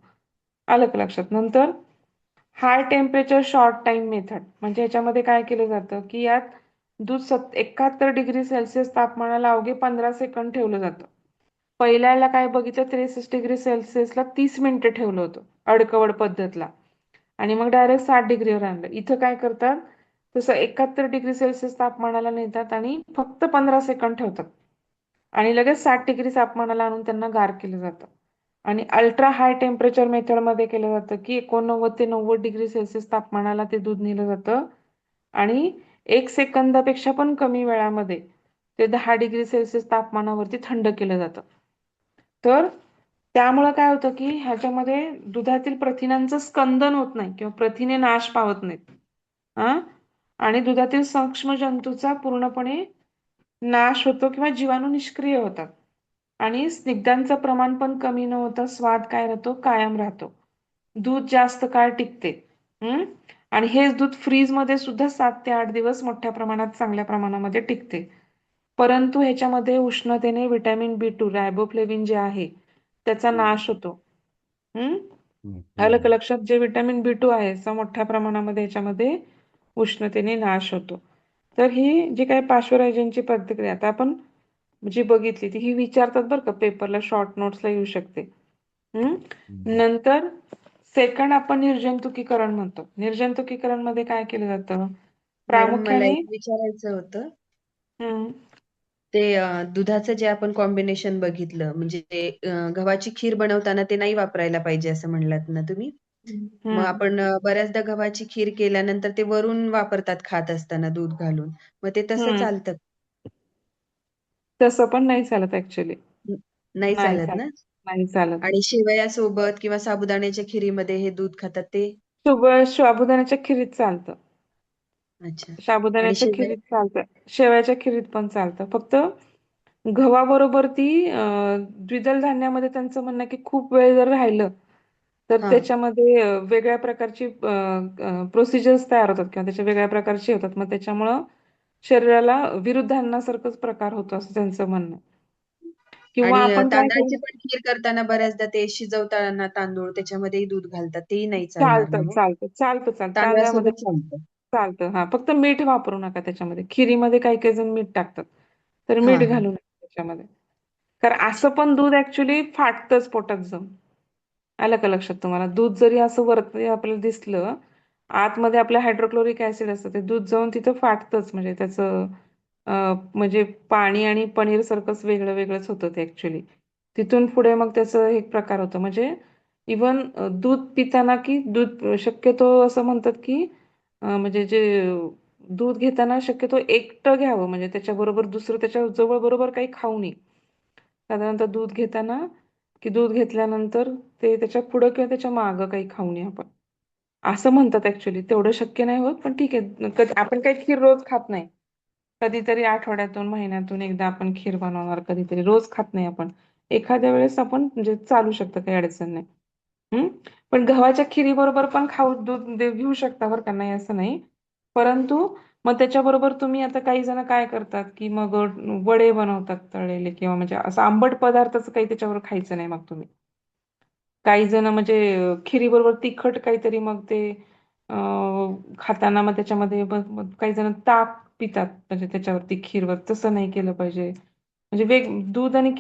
आलं का लक्षात? नंतर high temperature short time method, म्हणजे याच्यामध्ये काय केलं जातं की यात दूध 71 डिग्री सेल्सिअस तापमानाला अवघे 15 सेकंद ठेवलं जातं. पहिल्याला काय बघितलं, 63 डिग्री सेल्सिअसला 30 मिनिटं ठेवलं होतं अडकवड पद्धतला आणि मग डायरेक्ट 60 डिग्रीवर आणलं. इथं काय करतात, तसं 71 डिग्री सेल्सिअस तापमानाला नेतात आणि फक्त 15 सेकंद ठेवतात आणि लगेच 60 डिग्री तापमानाला आणून त्यांना गार केलं जातं. आणि अल्ट्रा हाय टेम्परेचर मेथडमध्ये केलं जातं की 89 ते 90 डिग्री सेल्सिअस तापमानाला ते दूध नेलं जातं आणि 1 सेकंदापेक्षा पण कमी वेळामध्ये ते 10 डिग्री सेल्सिअस तापमानावरती थंड केलं जातं. तर त्यामुळं काय होतं की ह्याच्यामध्ये दुधातील प्रथिनांचं स्कंदन होत नाही किंवा प्रथिने नाश पावत नाहीत. हा, आणि दुधातील सूक्ष्म जंतूचा पूर्णपणे नाश होतो किंवा जीवाणू निष्क्रिय होतात आणि स्निग्धांचं प्रमाण पण कमी न होता स्वाद काय राहतो, कायम राहतो. दूध जास्त काळ टिकते. हम्म आणि हेच दूध फ्रीजमध्ये सुद्धा 7 ते 8 दिवस मोठ्या प्रमाणात चांगल्या प्रमाणामध्ये टिकते. परंतु ह्याच्यामध्ये उष्णतेने व्हिटॅमिन B2 रायबोफ्लेविन जे आहे त्याचा नाश होतो. हम्म हम्म, आलं का हम्म. लक्षात? जे व्हिटॅमिन B2 आहे त्याचा मोठ्या प्रमाणामध्ये ह्याच्यामध्ये उष्णतेने नाश होतो. तर ही जी काही पाश्चरायझेशनची प्रतिक्रिया आता आपण जी बघितली ती ही विचारतात बरं का, पेपरला शॉर्ट नोट्सला येऊ शकते. नंतर सेकंड आपण निर्जंतुकीकरण म्हणतो. निर्जंतुकीकरण मध्ये काय केलं जातं, मॅडम मला प्रामुख्याने एक विचारायचं होतं. हम्म, ते दुधाचं जे आपण कॉम्बिनेशन बघितलं, म्हणजे ते गव्हाची खीर बनवताना ते नाही वापरायला पाहिजे असं म्हणलात ना तुम्ही? मग हम्म, आपण बऱ्याचदा गव्हाची खीर केल्यानंतर ते वरून वापरतात खात असताना दूध घालून. मग ते तसं हम्म. चालतं? तसं पण नाही चालत ऍक्च्युली. न- नाही नाही चालत चालत. ना? नाही चालत. आणि शेवया सोबत किंवा साबुदाण्याच्या खिरीमध्ये हे दूध खातात ते? साबुदाण्याच्या खिरीत चालतं. अच्छा. आणि साबुदाण्याच्या शेवया खिरीत चालतं, शेवयाच्या खिरीत पण चालतं. फक्त गव्हाबरोबर ती द्विदल धान्यामध्ये त्यांचं म्हणणं आहे की खूप वेळ जर राहिलं तर हा. त्याच्यामध्ये वेगळ्या प्रकारची प्रोसिजर्स तयार होतात किंवा त्याच्या वेगळ्या प्रकारचे होतात. मग त्याच्यामुळं शरीराला विरुद्धांनासारखंच प्रकार होतो असं त्यांचं म्हणणं आहे. किंवा आणि आपण काय तांदळाची करू, पण खीर करताना बऱ्याचदा ते शिजवताना तांदूळ त्याच्यामध्येही दूध घालतात. तेही नाही चालणार ना चालतं मग? चालतं चालतं चालतं तांदळामध्ये तांदळासोबत चालतं. चालतं. हा, फक्त मीठ वापरू नका त्याच्यामध्ये. खिरीमध्ये काही काही जण मीठ टाकतात, तर हा मीठ हा. घालू नका त्याच्यामध्ये. कारण असं पण दूध ऍक्च्युली फाटतंच पोटात जाऊन. आलं का लक्षात तुम्हाला? दूध जरी असं वरती आपल्याला दिसलं, आतमध्ये आपलं हायड्रोक्लोरिक ऍसिड असतं, ते दूध जाऊन तिथं फाटतंच. म्हणजे त्याचं म्हणजे पाणी आणि पनीर सारखंच वेगळं वेगळंच होतं ते ऍक्च्युली. तिथून पुढे मग त्याचं एक प्रकार होतं. म्हणजे इवन दूध पिताना की दूध शक्यतो असं म्हणतात की म्हणजे जे दूध घेताना शक्यतो एकटं घ्यावं, म्हणजे त्याच्याबरोबर दुसरं त्याच्या जवळ बरोबर काही खाऊ नये. साधारणतः दूध घेताना की दूध घेतल्यानंतर ते त्याच्या पुढं किंवा त्याच्या मागं काही खाऊ नये आपण, असं म्हणतात ऍक्च्युली. तेवढं शक्य नाही होत, पण ठीक आहे. आपण काही खीर रोज खात नाही. कधीतरी आठवड्यातून महिन्यातून एकदा आपण खीर बनवणार, कधीतरी. रोज खात नाही आपण. एखाद्या वेळेस आपण म्हणजे चालू शकतं, काही अडचण नाही. हम्म पण गव्हाच्या खिरीबरोबर पण खाऊ दूध घेऊ शकता बरं का, नाही असं नाही. परंतु मग त्याच्याबरोबर तुम्ही आता काही जण काय करतात की मग वडे बनवतात तळलेले किंवा म्हणजे असं आंबट पदार्थाचं काही त्याच्यावर खायचं नाही मग तुम्ही. काही जण म्हणजे खिरीबरोबर तिखट काहीतरी मग ते खाताना मग त्याच्यामध्ये मग काही जण ताक पितात म्हणजे त्याच्यावरती खीरवर. तसं नाही केलं पाहिजे. म्हणजे दूध आणि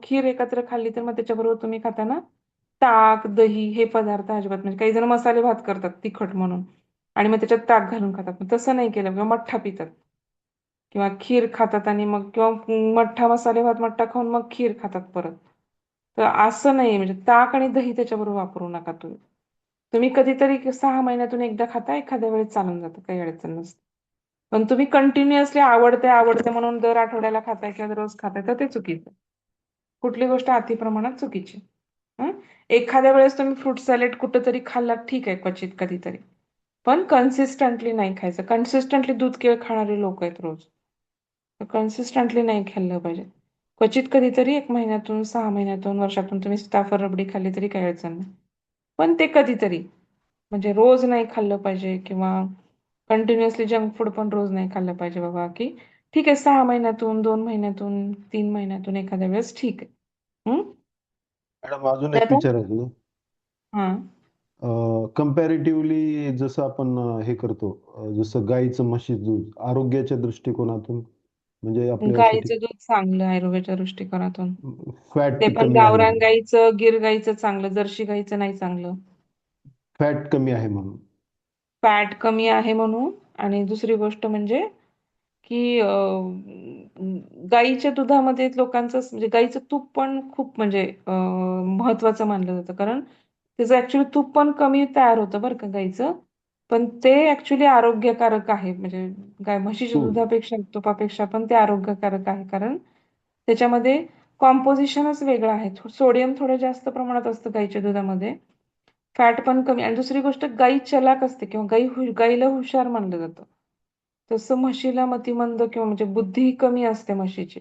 खीर एकत्र खाल्ली तर मग त्याच्याबरोबर तुम्ही खाताना ताक, दही हे पदार्थ अजिबात, म्हणजे काही जण मसाले भात करतात तिखट म्हणून आणि मग त्याच्यात ताक घालून खातात. मग तसं नाही केलं. किंवा मठ्ठा पितात किंवा खीर खातात आणि मग किंवा मठ्ठा, मसाले भात मठ्ठा खाऊन मग खीर खातात परत. तर असं नाही, म्हणजे ताक आणि दही त्याच्याबरोबर वापरू नका तुम्ही. तुम्ही कधीतरी 6 महिन्यातून एकदा खाता, एखाद्या वेळेस चालून जातं, काही अडचण नसते. पण तुम्ही कंटिन्युअसली आवडते आवडते म्हणून दर आठवड्याला खाताय किंवा रोज खाताय तर ते चुकीचं. कुठली गोष्ट अति प्रमाणात चुकीची. हं? एखाद्या वेळेस तुम्ही फ्रूट सॅलेड कुठंतरी खाल्लात, ठीक आहे, क्वचित कधीतरी. पण कन्सिस्टंटली नाही खायचं. कन्सिस्टंटली दूध केळ खाणारे लोक आहेत रोज. कन्सिस्टंटली नाही खाल्लं पाहिजे. क्वचित कधीतरी 1 महिन्यातून, 6 महिन्यातून, वर्षातून तुम्ही सीताफळ रबडी खाल्ली तरी काही अडचण नाही. पण ते कधीतरी, म्हणजे रोज नाही खाल्लं पाहिजे किंवा कंटिन्युअसली जंक फूड पण रोज नाही खाल्लं पाहिजे बाबा, की ठीक आहे 6 महिन्यातून, 2 महिन्यातून, 3 महिन्यातून एखाद्या वेळेस ठीक आहे. मॅडम अजून नाही एक तर विचारायचं. हा कम्पॅरेटिव्हली जसं आपण हे करतो, जसं गाईचं म्हशीचं दूध आरोग्याच्या दृष्टिकोनातून म्हणजे आपल्यासाठी गाईचं दूध चांगलं आयुर्वेदाच्या दृष्टिकोनातून. फॅट ते पण कमी आहे गावरान म्हणून. गाईचं, गिर गाईचं चांगलं, जर्सी गाईचं नाही चांगलं. फॅट कमी आहे म्हणून. फॅट कमी आहे म्हणून. आणि दुसरी गोष्ट म्हणजे की गाईच्या दुधामध्ये लोकांचं म्हणजे गाईचं तूप पण खूप म्हणजे महत्वाचं मानलं जातं, कारण त्याचं ऍक्च्युली तूप पण कमी तयार होतं बरं का गाईचं, पण ते ऍक्च्युली आरोग्यकारक आहे. म्हणजे म्हशीच्या दूध. दुधापेक्षा, तुपापेक्षा पण ते आरोग्यकारक आहे, कारण त्याच्यामध्ये कॉम्पोजिशनच वेगळं आहे. सोडियम थोडं जास्त प्रमाणात असतं गाईच्या दुधामध्ये, फॅट पण कमी. आणि दुसरी गोष्ट, गाई चलाक असते किंवा गाईला हुशार मानलं जातं. तसं म्हशीला मतिमंद किंवा म्हणजे बुद्धी कमी असते म्हशीची.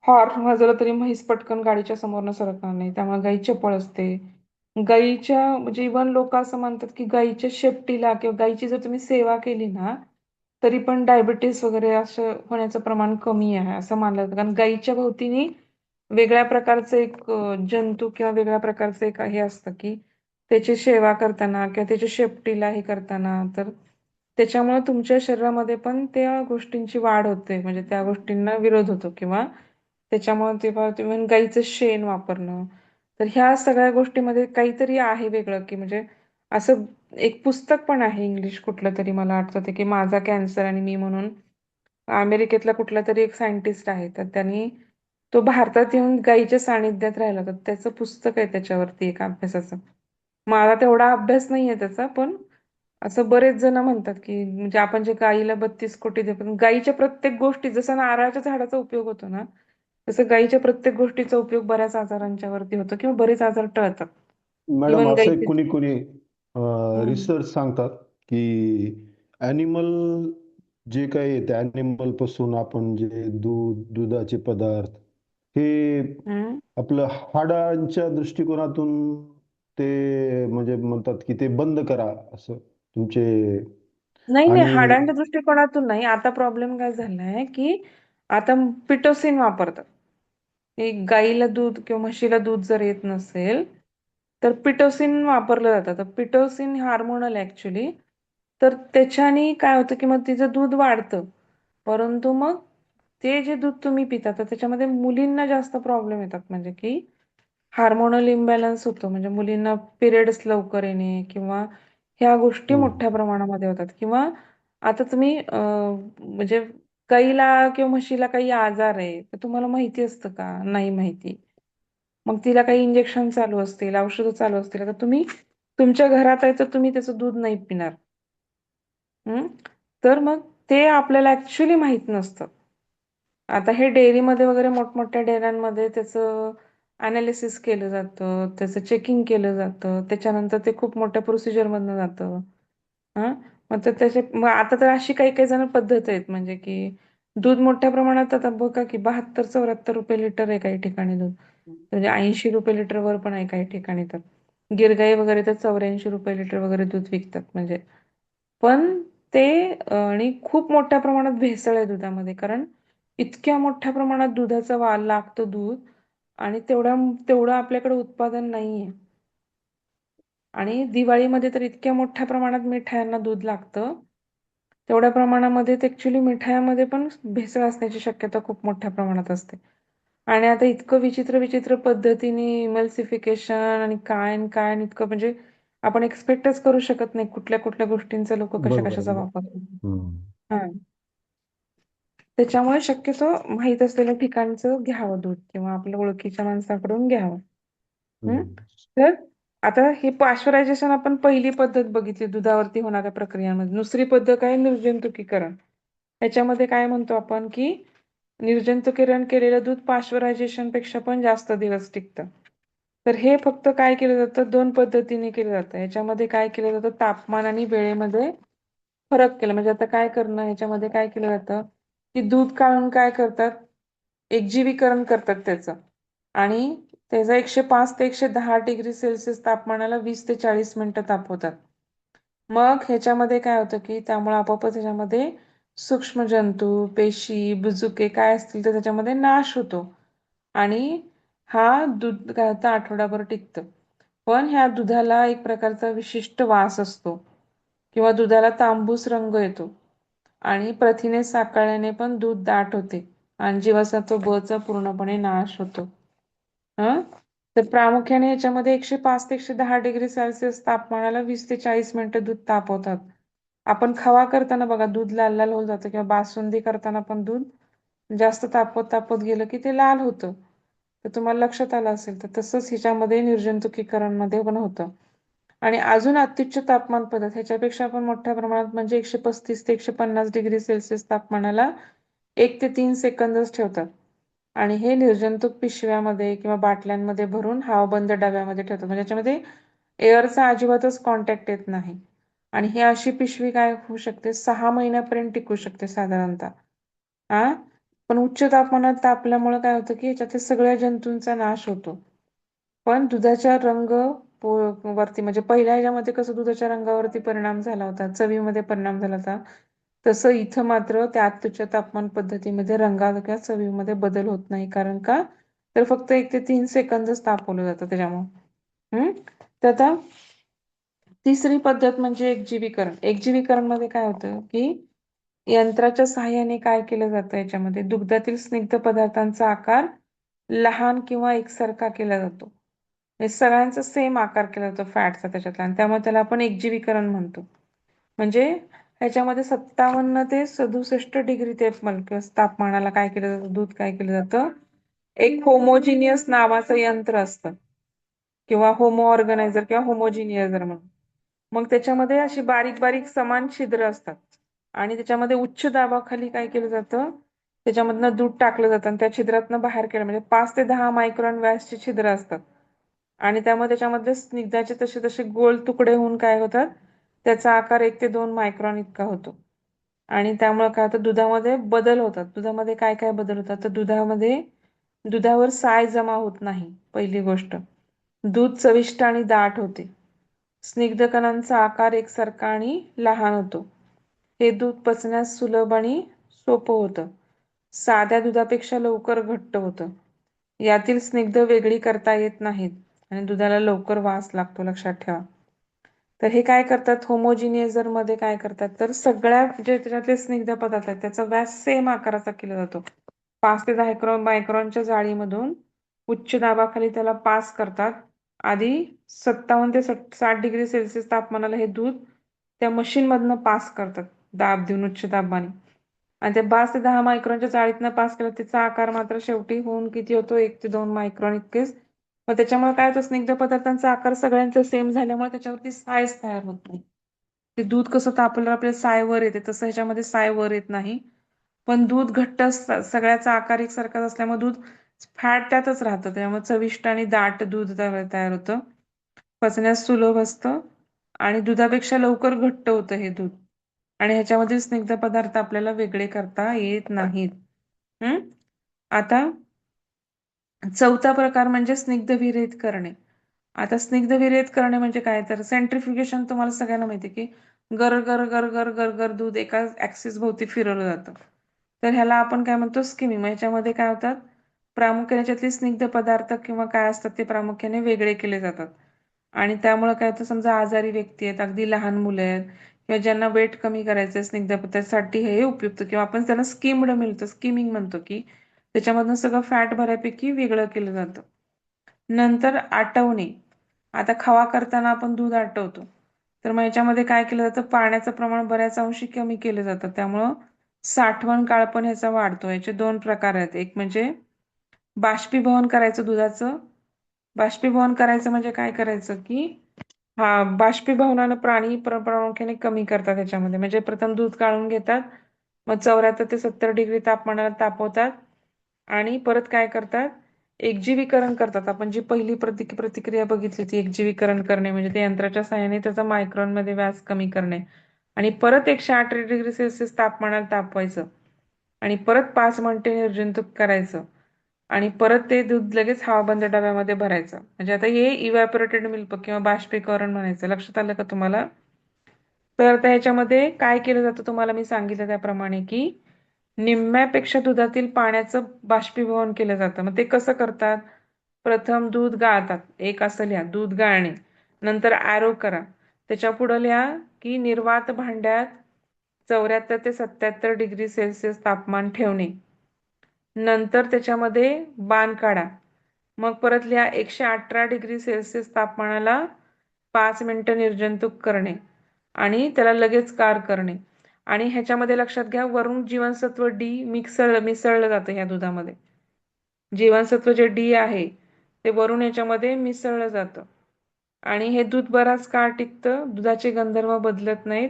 हॉर्न वाजवलं तरी म्हैस पटकन गाडीच्या समोरनं सरकणार नाही, त्यामुळे गाई चपळ असते. गाईच्या म्हणजे इव्हन लोक असं म्हणतात की गाईच्या शेपटीला किंवा गाईची जर तुम्ही सेवा केली ना, तरी पण डायबिटीस वगैरे असं होण्याचं प्रमाण कमी आहे असं मानलं जातं. कारण गाईच्या भोवतीने वेगळ्या प्रकारचं एक जंतू किंवा वेगळ्या प्रकारचं एक हे असतं की त्याची सेवा करताना किंवा त्याच्या शेपटीला हे करताना, तर त्याच्यामुळे तुमच्या शरीरामध्ये पण त्या गोष्टींची वाढ होते, म्हणजे त्या गोष्टींना विरोध होतो. किंवा त्याच्यामुळे तेव्हा तुम्ही गाईचं शेण वापरणं, तर ह्या सगळ्या गोष्टीमध्ये काहीतरी आहे वेगळं. की म्हणजे असं एक पुस्तक पण आहे इंग्लिश कुठलं तरी, मला आठवतं की माझा कॅन्सर आणि मी म्हणून, अमेरिकेतला कुठला तरी एक सायंटिस्ट आहे, तर त्यांनी तो भारतात येऊन गायीच्या सानिध्यात राहिला, तर त्याचं पुस्तक आहे त्याच्यावरती एक अभ्यासाचं. मला तेवढा अभ्यास नाहीये त्याचा, पण असं बरेच जण म्हणतात की म्हणजे आपण जे गाईला 32 कोटी देतो, पण गाईच्या प्रत्येक गोष्टी, जसं नारळाच्या झाडाचा उपयोग होतो ना, तसं गाईच्या प्रत्येक गोष्टीचा उपयोग बऱ्याच आजारांच्या वरती होतो किंवा बरेच आजार टळतात. मॅडम इव्हन असं एक गाईचे. कोणी कोणी हम्म. रिसर्च सांगतात की ॲनिमल जे काही आहे त्या ॲनिमल पासून आपण जे दुधाचे पदार्थ हे हम्म. आपलं हाडांच्या दृष्टिकोनातून ते म्हणजे म्हणतात की ते बंद करा असं तुमचे. नाही नाही, आणि हाडांच्या दृष्टिकोनातून नाही. आता प्रॉब्लेम काय झालाय की आता पिटोसिन वापरतात. एक गाईला दूध किंवा म्हशीला दूध जर येत नसेल, तर पिटोसिन वापरलं जातं. तर पिटोसिन हार्मोनल ऍक्च्युली. तर त्याच्याने काय होतं की मग तिचं दूध वाढतं, परंतु मग ते जे दूध तुम्ही पिता तर त्याच्यामध्ये मुलींना जास्त प्रॉब्लेम येतात. म्हणजे की हार्मोनल इम्बॅलन्स होतो, म्हणजे मुलींना पिरियड्स लवकर येणे किंवा ह्या गोष्टी मोठ्या प्रमाणामध्ये होतात. किंवा आता तुम्ही म्हणजे गाईला किंवा म्हशीला काही आजार आहे तर तुम्हाला माहिती असतं का? नाही माहिती. मग तिला काही इंजेक्शन चालू असतील, औषधं चालू असतील, आता तुम्ही तुमच्या घरात आहे तर तुम्ही त्याचं दूध नाही पिणार. तर मग ते आपल्याला ऍक्च्युली माहित नसतं. आता हे डेअरीमध्ये वगैरे मोठमोठ्या डेअऱ्यांमध्ये त्याचं अनालिसिस केलं जातं, त्याचं चेकिंग केलं जातं, त्याच्यानंतर ते खूप मोठ्या प्रोसिजरमधनं जातं. हां, मग आता तर अशी काही काही जण पद्धत आहेत, म्हणजे की दूध मोठ्या प्रमाणात आता बघा की 72-74 रुपये लिटर आहे काही ठिकाणी दूध, म्हणजे 80 रुपये लिटर वर पण आहे काही ठिकाणी. तर गिरगाई वगैरे तर 84 रुपये लिटर वगैरे दूध विकतात. म्हणजे पण ते आणि खूप मोठ्या प्रमाणात भेसळ आहे दुधामध्ये, कारण इतक्या मोठ्या प्रमाणात दुधाचा लागतं दूध, आणि तेवढं आपल्याकडे उत्पादन नाहीये. आणि दिवाळीमध्ये तर इतक्या मोठ्या प्रमाणात मिठायांना दूध लागतं, तेवढ्या प्रमाणामध्ये ते ऍक्च्युली मिठायामध्ये पण भेसळ असण्याची शक्यता खूप मोठ्या प्रमाणात असते. आणि आता इतकं विचित्र विचित्र पद्धतीने इमल्सिफिकेशन आणि काय आणि काय आणि इतकं, म्हणजे आपण एक्सपेक्टच करू शकत नाही कुठल्या कुठल्या गोष्टींचा लोक कशा बरोबर आहे कशाचा मॅडम. वापर करतात. हम्म. हा, त्याच्यामुळे शक्यतो माहित असलेल्या ठिकाणचं घ्यावं दूध किंवा आपल्या ओळखीच्या माणसाकडून घ्यावं. हम्म. हम्म. तर आता हे पाश्चरायझेशन आपण पहिली पद्धत बघितली दुधावरती होणाऱ्या प्रक्रियांमध्ये. दुसरी पद्धत आहे निर्जंतुकीकरण. ह्याच्यामध्ये काय म्हणतो आपण की निर्जंतुकीकरण केलेलं दूध पाश्चरायझेशन पेक्षा पण जास्त दिवस टिकतं. तर हे फक्त काय केलं जातं, 2 पद्धतीने केलं जातं. ह्याच्यामध्ये काय केलं जातं, तापमान आणि वेळेमध्ये फरक केला. म्हणजे आता काय करणं, ह्याच्यामध्ये काय केलं जातं की दूध काढून काय करतात, एकजीवीकरण करतात त्याचं आणि त्याचा 105 ते 110 डिग्री सेल्सिअस तापमानाला 20 ते 40 मिनिटं तापवतात. मग ह्याच्यामध्ये काय होतं की त्यामुळे आपोआपच ह्याच्यामध्ये सूक्ष्मजंतू, पेशी, बुजुके काय असतील तर त्याच्यामध्ये नाश होतो आणि हा दूध काय होतं आठवडाभर टिकतं. पण ह्या दुधाला एक प्रकारचा विशिष्ट वास असतो किंवा दुधाला तांबूस रंग येतो आणि प्रथिने साकळल्याने पण दूध दाट होते आणि जीवनसत्व ब चा पूर्णपणे नाश होतो. हं? तर प्रामुख्याने याच्यामध्ये 105 ते 110 डिग्री सेल्सिअस तापमानाला 20 ते 40 मिनिटं दूध तापवतात. आपण खवा करताना बघा दूध लाल लाल होऊन जातं किंवा बासुंदी करताना पण दूध जास्त तापवत तापवत गेलं की ते लाल होतं. तर तुम्हाला लक्षात आलं असेल तर तसंच हिच्यामध्ये निर्जंतुकीकरणमध्ये पण होतं. आणि अजून अत्युच्च तापमान पद्धत ह्याच्यापेक्षा पण मोठ्या प्रमाणात म्हणजे 135 ते 150 डिग्री सेल्सिअस तापमानाला 1 ते 3 सेकंदच ठेवतात. आणि हे निर्जंतुक पिशव्यामध्ये किंवा बाटल्यांमध्ये भरून हवाबंद डब्यामध्ये ठेवतात. म्हणजे याच्यामध्ये एअरचा अजिबातच कॉन्टॅक्ट येत नाही. आणि ही अशी पिशवी काय होऊ शकते, 6 महिन्यापर्यंत टिकू शकते साधारणतः. हा पण उच्च तापमानात तापल्यामुळे काय होतं की याच्यातील सगळ्या जंतूंचा नाश होतो. पण दुधाच्या रंग वरती म्हणजे पहिल्या ह्याच्यामध्ये कसं दुधाच्या रंगावरती परिणाम झाला होता, चवीमध्ये परिणाम झाला होता, तसं इथं मात्र त्या अत्युच्च तापमान पद्धतीमध्ये रंगात किंवा चवीमध्ये बदल होत नाही. कारण का तर फक्त 1 ते 3 सेकंदच तापवलं जातं त्याच्यामुळे. तर आता तिसरी पद्धत म्हणजे एकजीवीकरण. एकजीवीकरण मध्ये काय होतं की यंत्राच्या सहाय्याने काय केलं जातं, याच्यामध्ये दुग्धातील स्निग्ध पदार्थांचा आकार लहान किंवा एकसारखा केला जातो. हे सगळ्यांचा सेम आकार केला जातो फॅटचा त्याच्यातला आणि त्यामुळे त्याला आपण एकजीवीकरण म्हणतो. म्हणजे ह्याच्यामध्ये 57 ते 67 डिग्री तापमानाला काय केलं जातं, दूध काय केलं जातं, एक होमोजिनियस नावाचं यंत्र असतं किंवा होमो ऑर्गनायझर किंवा होमोजिनियझर म्हणून. मग त्याच्यामध्ये अशी बारीक बारीक समान छिद्र असतात आणि त्याच्यामध्ये उच्च दाबाखाली काय केलं जातं, त्याच्यामधनं दूध टाकलं जातं आणि त्या छिद्रातनं बाहेर केलं म्हणजे 5 ते 10 मायक्रॉन व्यासची छिद्र असतात आणि त्यामुळे त्याच्यामध्ये स्निग्धाचे तसे तसे गोल तुकडे होऊन काय होतात, त्याचा आकार 1 ते 2 मायक्रॉन इतका होतो. आणि त्यामुळे काय होतं, दुधामध्ये बदल होतात. दुधामध्ये काय काय बदल होतात, तर दुधावर साय जमा होत नाही पहिली गोष्ट. दूध चविष्ट आणि दाट होते. स्निग्ध कणांचा आकार एकसारखा आणि लहान होतो. हे दूध पचण्यास सुलभ आणि सोपं होतं. साध्या दुधापेक्षा लवकर घट्ट होतं. यातील स्निग्ध वेगळी करता येत नाहीत आणि दुधाला लवकर वास लागतो, लक्षात ठेवा. तर हे काय करतात, होमोजिनियझर मध्ये काय करतात, तर सगळ्या जे त्याच्यातले स्निग्ध पदार्थ आहेत त्याचा व्यास सेम आकाराचा केला जातो. 5 ते 10 मायक्रॉनच्या जाळीमधून उच्च दाबाखाली त्याला पास करतात. आधी 57 ते 60 डिग्री सेल्सिअस तापमानाला हे दूध त्या मशीन मधनं पास करतात, दाब देऊन उच्च दाबाने. आणि ते 5 ते 10 मायक्रॉनच्या जाळीतनं पास केलं त्याचा आकार मात्र शेवटी होऊन किती होतो, 1 ते 2 मायक्रॉन इतकेच. मग त्याच्यामुळे काय होतं, स्निग्ध पदार्थांचा आकार सगळ्यांचा सेम झाल्यामुळे त्याच्यावरती सायच तयार होत नाही. ते दूध कसं तापवलं आपल्याला साय वर येते तसं ह्याच्यामध्ये साय वर येत नाही. पण दूध घट्ट असतं, सगळ्याचा आकार एकसारखाच असल्यामुळे दूध फॅट त्यातच राहतं, त्यामुळे चविष्ट आणि दाट दूध तयार होतं. पचण्यास सुलभ असतं आणि दुधापेक्षा लवकर घट्ट होतं हे दूध. आणि ह्याच्यामधील स्निग्ध पदार्थ आपल्याला वेगळे करता येत नाहीत. आता चौथा प्रकार म्हणजे स्निग्ध विरहित करणे. आता स्निग्ध विरहित करणे म्हणजे काय, तर सेंट्रिफ्युगेशन तुम्हाला सगळ्यांना माहिती की गर गर गर गर गर गर दूध एका ऍक्सिस भोवती फिरवलं जातं. तर ह्याला आपण काय म्हणतो, स्किमिंग. याच्यामध्ये काय होतात, प्रामुख्याने याच्यातले स्निग्ध पदार्थ किंवा काय असतात ते प्रामुख्याने वेगळे केले जातात आणि त्यामुळे काय होतं, समजा आजारी व्यक्ती आहेत, अगदी लहान मुलं आहेत किंवा ज्यांना वेट कमी करायचं स्निग्ध पदार्थासाठी हे उपयुक्त किंवा आपण त्याला स्किम्ड मिळतं, स्किमिंग म्हणतो की त्याच्यामधून सगळं फॅट बऱ्यापैकी वेगळं केलं जातं. नंतर आटवणे. आता खवा करताना आपण दूध आटवतो, तर मग याच्यामध्ये काय केलं जातं, पाण्याचं प्रमाण बऱ्याच अंशी कमी केलं जातं. त्यामुळं साठवण काळ पण ह्याचा वाढतो. याचे 2 प्रकार आहेत. एक म्हणजे बाष्पीभवन करायचं दुधाचं बाष्पीभवन करायचं म्हणजे काय करायचं की बाष्पीभवनानं पाणी प्रामुख्याने कमी करतात त्याच्यामध्ये. म्हणजे प्रथम दूध काढून घेतात, मग 74 ते 70 डिग्री तापमानाला तापवतात आणि परत काय करतात, एकजीवीकरण करतात. आपण जी पहिली प्रतिक्रिया बघितली ती एकजीवीकरण करणे, म्हणजे ते यंत्राच्या साहाय्याने त्याचा मायक्रॉनमध्ये व्यास कमी करणे आणि परत 108 डिग्री सेल्सिअस तापमानाला तापवायचं आणि परत 5 मिनिटे निर्जंतुक करायचं आणि परत ते दूध लगेच हवाबंद डब्यामध्ये भरायचं. म्हणजे आता हे इव्हॅपोरेटेड मिल्क किंवा बाष्पीकरण म्हणायचं. लक्षात आलं का तुम्हाला? तर आता ह्याच्यामध्ये काय केलं जातं तुम्हाला मी सांगितलं त्याप्रमाणे की निम्म्यापेक्षा दुधातील पाण्याचं बाष्पीभवन केलं जातं. मग ते कसं करतात? प्रथम दूध गाळतात. एक असं लिहा, दूध गाळणे. नंतर ॲरो करा. त्याच्या पुढे लिहा की निर्वात भांड्यात 74 ते 77 डिग्री सेल्सिअस तापमान ठेवणे. नंतर त्याच्यामध्ये बाण काढा. मग परत लिहा 118 डिग्री सेल्सिअस तापमानाला 5 मिनिटं निर्जंतुक करणे आणि त्याला लगेच गार करणे. आणि ह्याच्यामध्ये लक्षात घ्या, वरून जीवनसत्व डी मिसळलं जातं ह्या दुधामध्ये. जीवनसत्व जे डी आहे ते वरून याच्यामध्ये मिसळलं जातं आणि हे दूध बराच काळ टिकतं. दुधाचे गुणधर्म बदलत नाहीत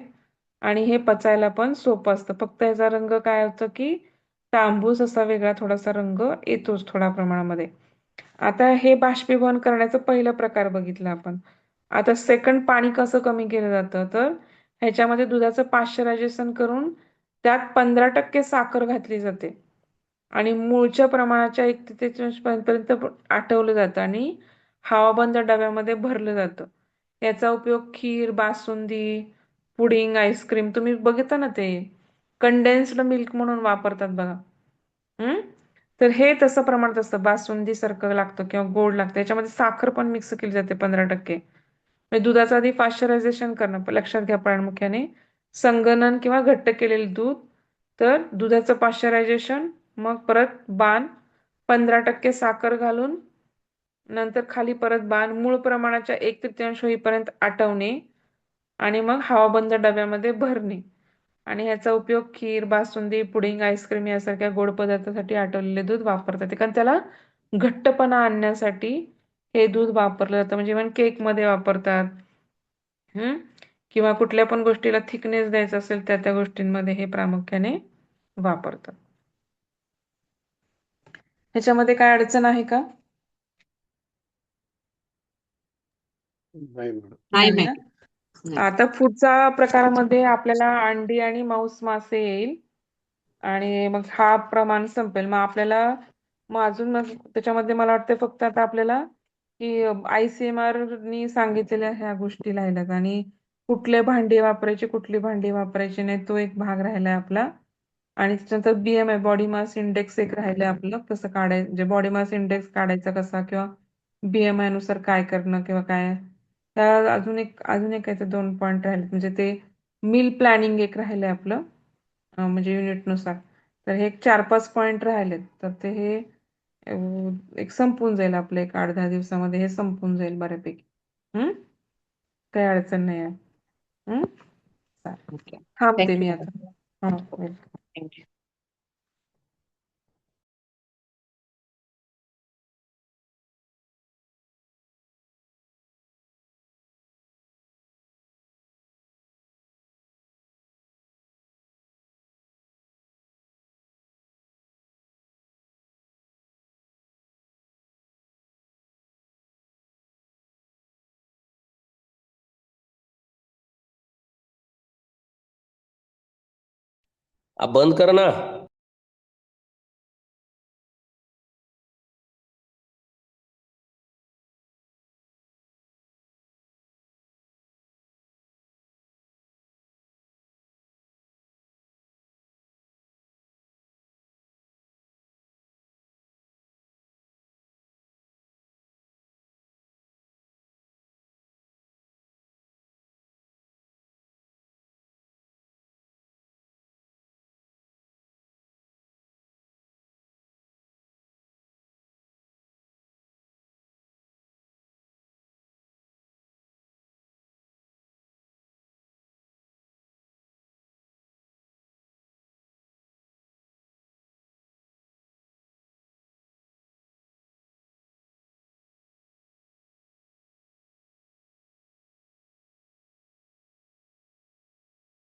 आणि हे पचायला पण सोपं असतं. फक्त याचा रंग काय होतं की तांबूस असा वेगळा थोडासा रंग येतोच थोड्या प्रमाणामध्ये. आता हे बाष्पीभवन करण्याचं पहिलं प्रकार बघितलं आपण. आता सेकंड पाणी कसं कमी केलं जातं, तर ह्याच्यामध्ये दुधाचं पाश्चरायझेशन करून त्यात 15% साखर घातली जाते आणि मूळच्या प्रमाणाच्या 1 ते 3 पर्यंत आटवलं जातं आणि हवाबंद डब्यामध्ये भरलं जातं. याचा उपयोग खीर, बासुंदी, पुडिंग, आईस्क्रीम तुम्ही बघितलं ना ते कंडेन्स्ड मिल्क म्हणून वापरतात बघा. तर हे तसं प्रमाणात असतं. बासुंदी सारखं लागतं किंवा गोड लागतं. याच्यामध्ये साखर पण मिक्स केली जाते 15%. म्हणजे दुधाचं आधी पाश्चरायझेशन करणं लक्षात घ्या प्रामुख्याने. संगणन किंवा घट्ट केलेले दूध, तर दुधाचं पाश्चरायझेशन, मग परत बाण, 15% साखर घालून नंतर खाली परत बाण, मूळ प्रमाणाच्या 1/3 होईपर्यंत आटवणे आणि मग हवाबंद डब्यामध्ये भरणे आणि ह्याचा उपयोग खीर, बासुंदी, पुडिंग, आईस्क्रीम यासारख्या गोड पदार्थासाठी आटवलेले दूध वापरतात. कारण त्याला घट्टपणा आणण्यासाठी हे दूध वापरलं जातं. म्हणजे इव्हन केकमध्ये वापरतात. किंवा कुठल्या पण गोष्टीला थिकनेस द्यायचा असेल त्या त्या गोष्टींमध्ये हे प्रामुख्याने वापरतात. ह्याच्यामध्ये काय अडचण आहे का? नाही मॅडम. नाही नाही ना? मॅडम, नाही. आता पुढचा प्रकारामध्ये आपल्याला अंडी आणि मांस मासे येईल आणि मग हा प्रमाण संपेल. मग आपल्याला मग त्याच्यामध्ये मला वाटतं फक्त आता आपल्याला की ICMR नी सांगितलेल्या ह्या गोष्टी राहिल्यात आणि कुठले भांडी वापरायची, कुठली भांडी वापरायची नाही तो एक भाग राहिलाय आपला. आणि त्याच्यानंतर BMI बॉडी मास इंडेक्स एक राहिलंय आपलं, कसं काढायचं म्हणजे बॉडी मास इंडेक्स काढायचा कसा किंवा BMI नुसार काय करणं किंवा काय. त्या अजून एक काय ते 2 पॉईंट राहिले म्हणजे ते मील प्लॅनिंग एक राहिलंय आपलं, म्हणजे युनिटनुसार. तर हे 4-5 पॉईंट राहिलेत. तर ते हे एक संपून जाईल आपलं, एक 8-10 दिवसामध्ये हे संपून जाईल बऱ्यापैकी. हम्म काही अडचण नाही आहे. हम्म चालेल. ओके. थांबते थँक्यू मी मॅडम. आता. हा वेलकम. थँक्यू. बंद कर ना.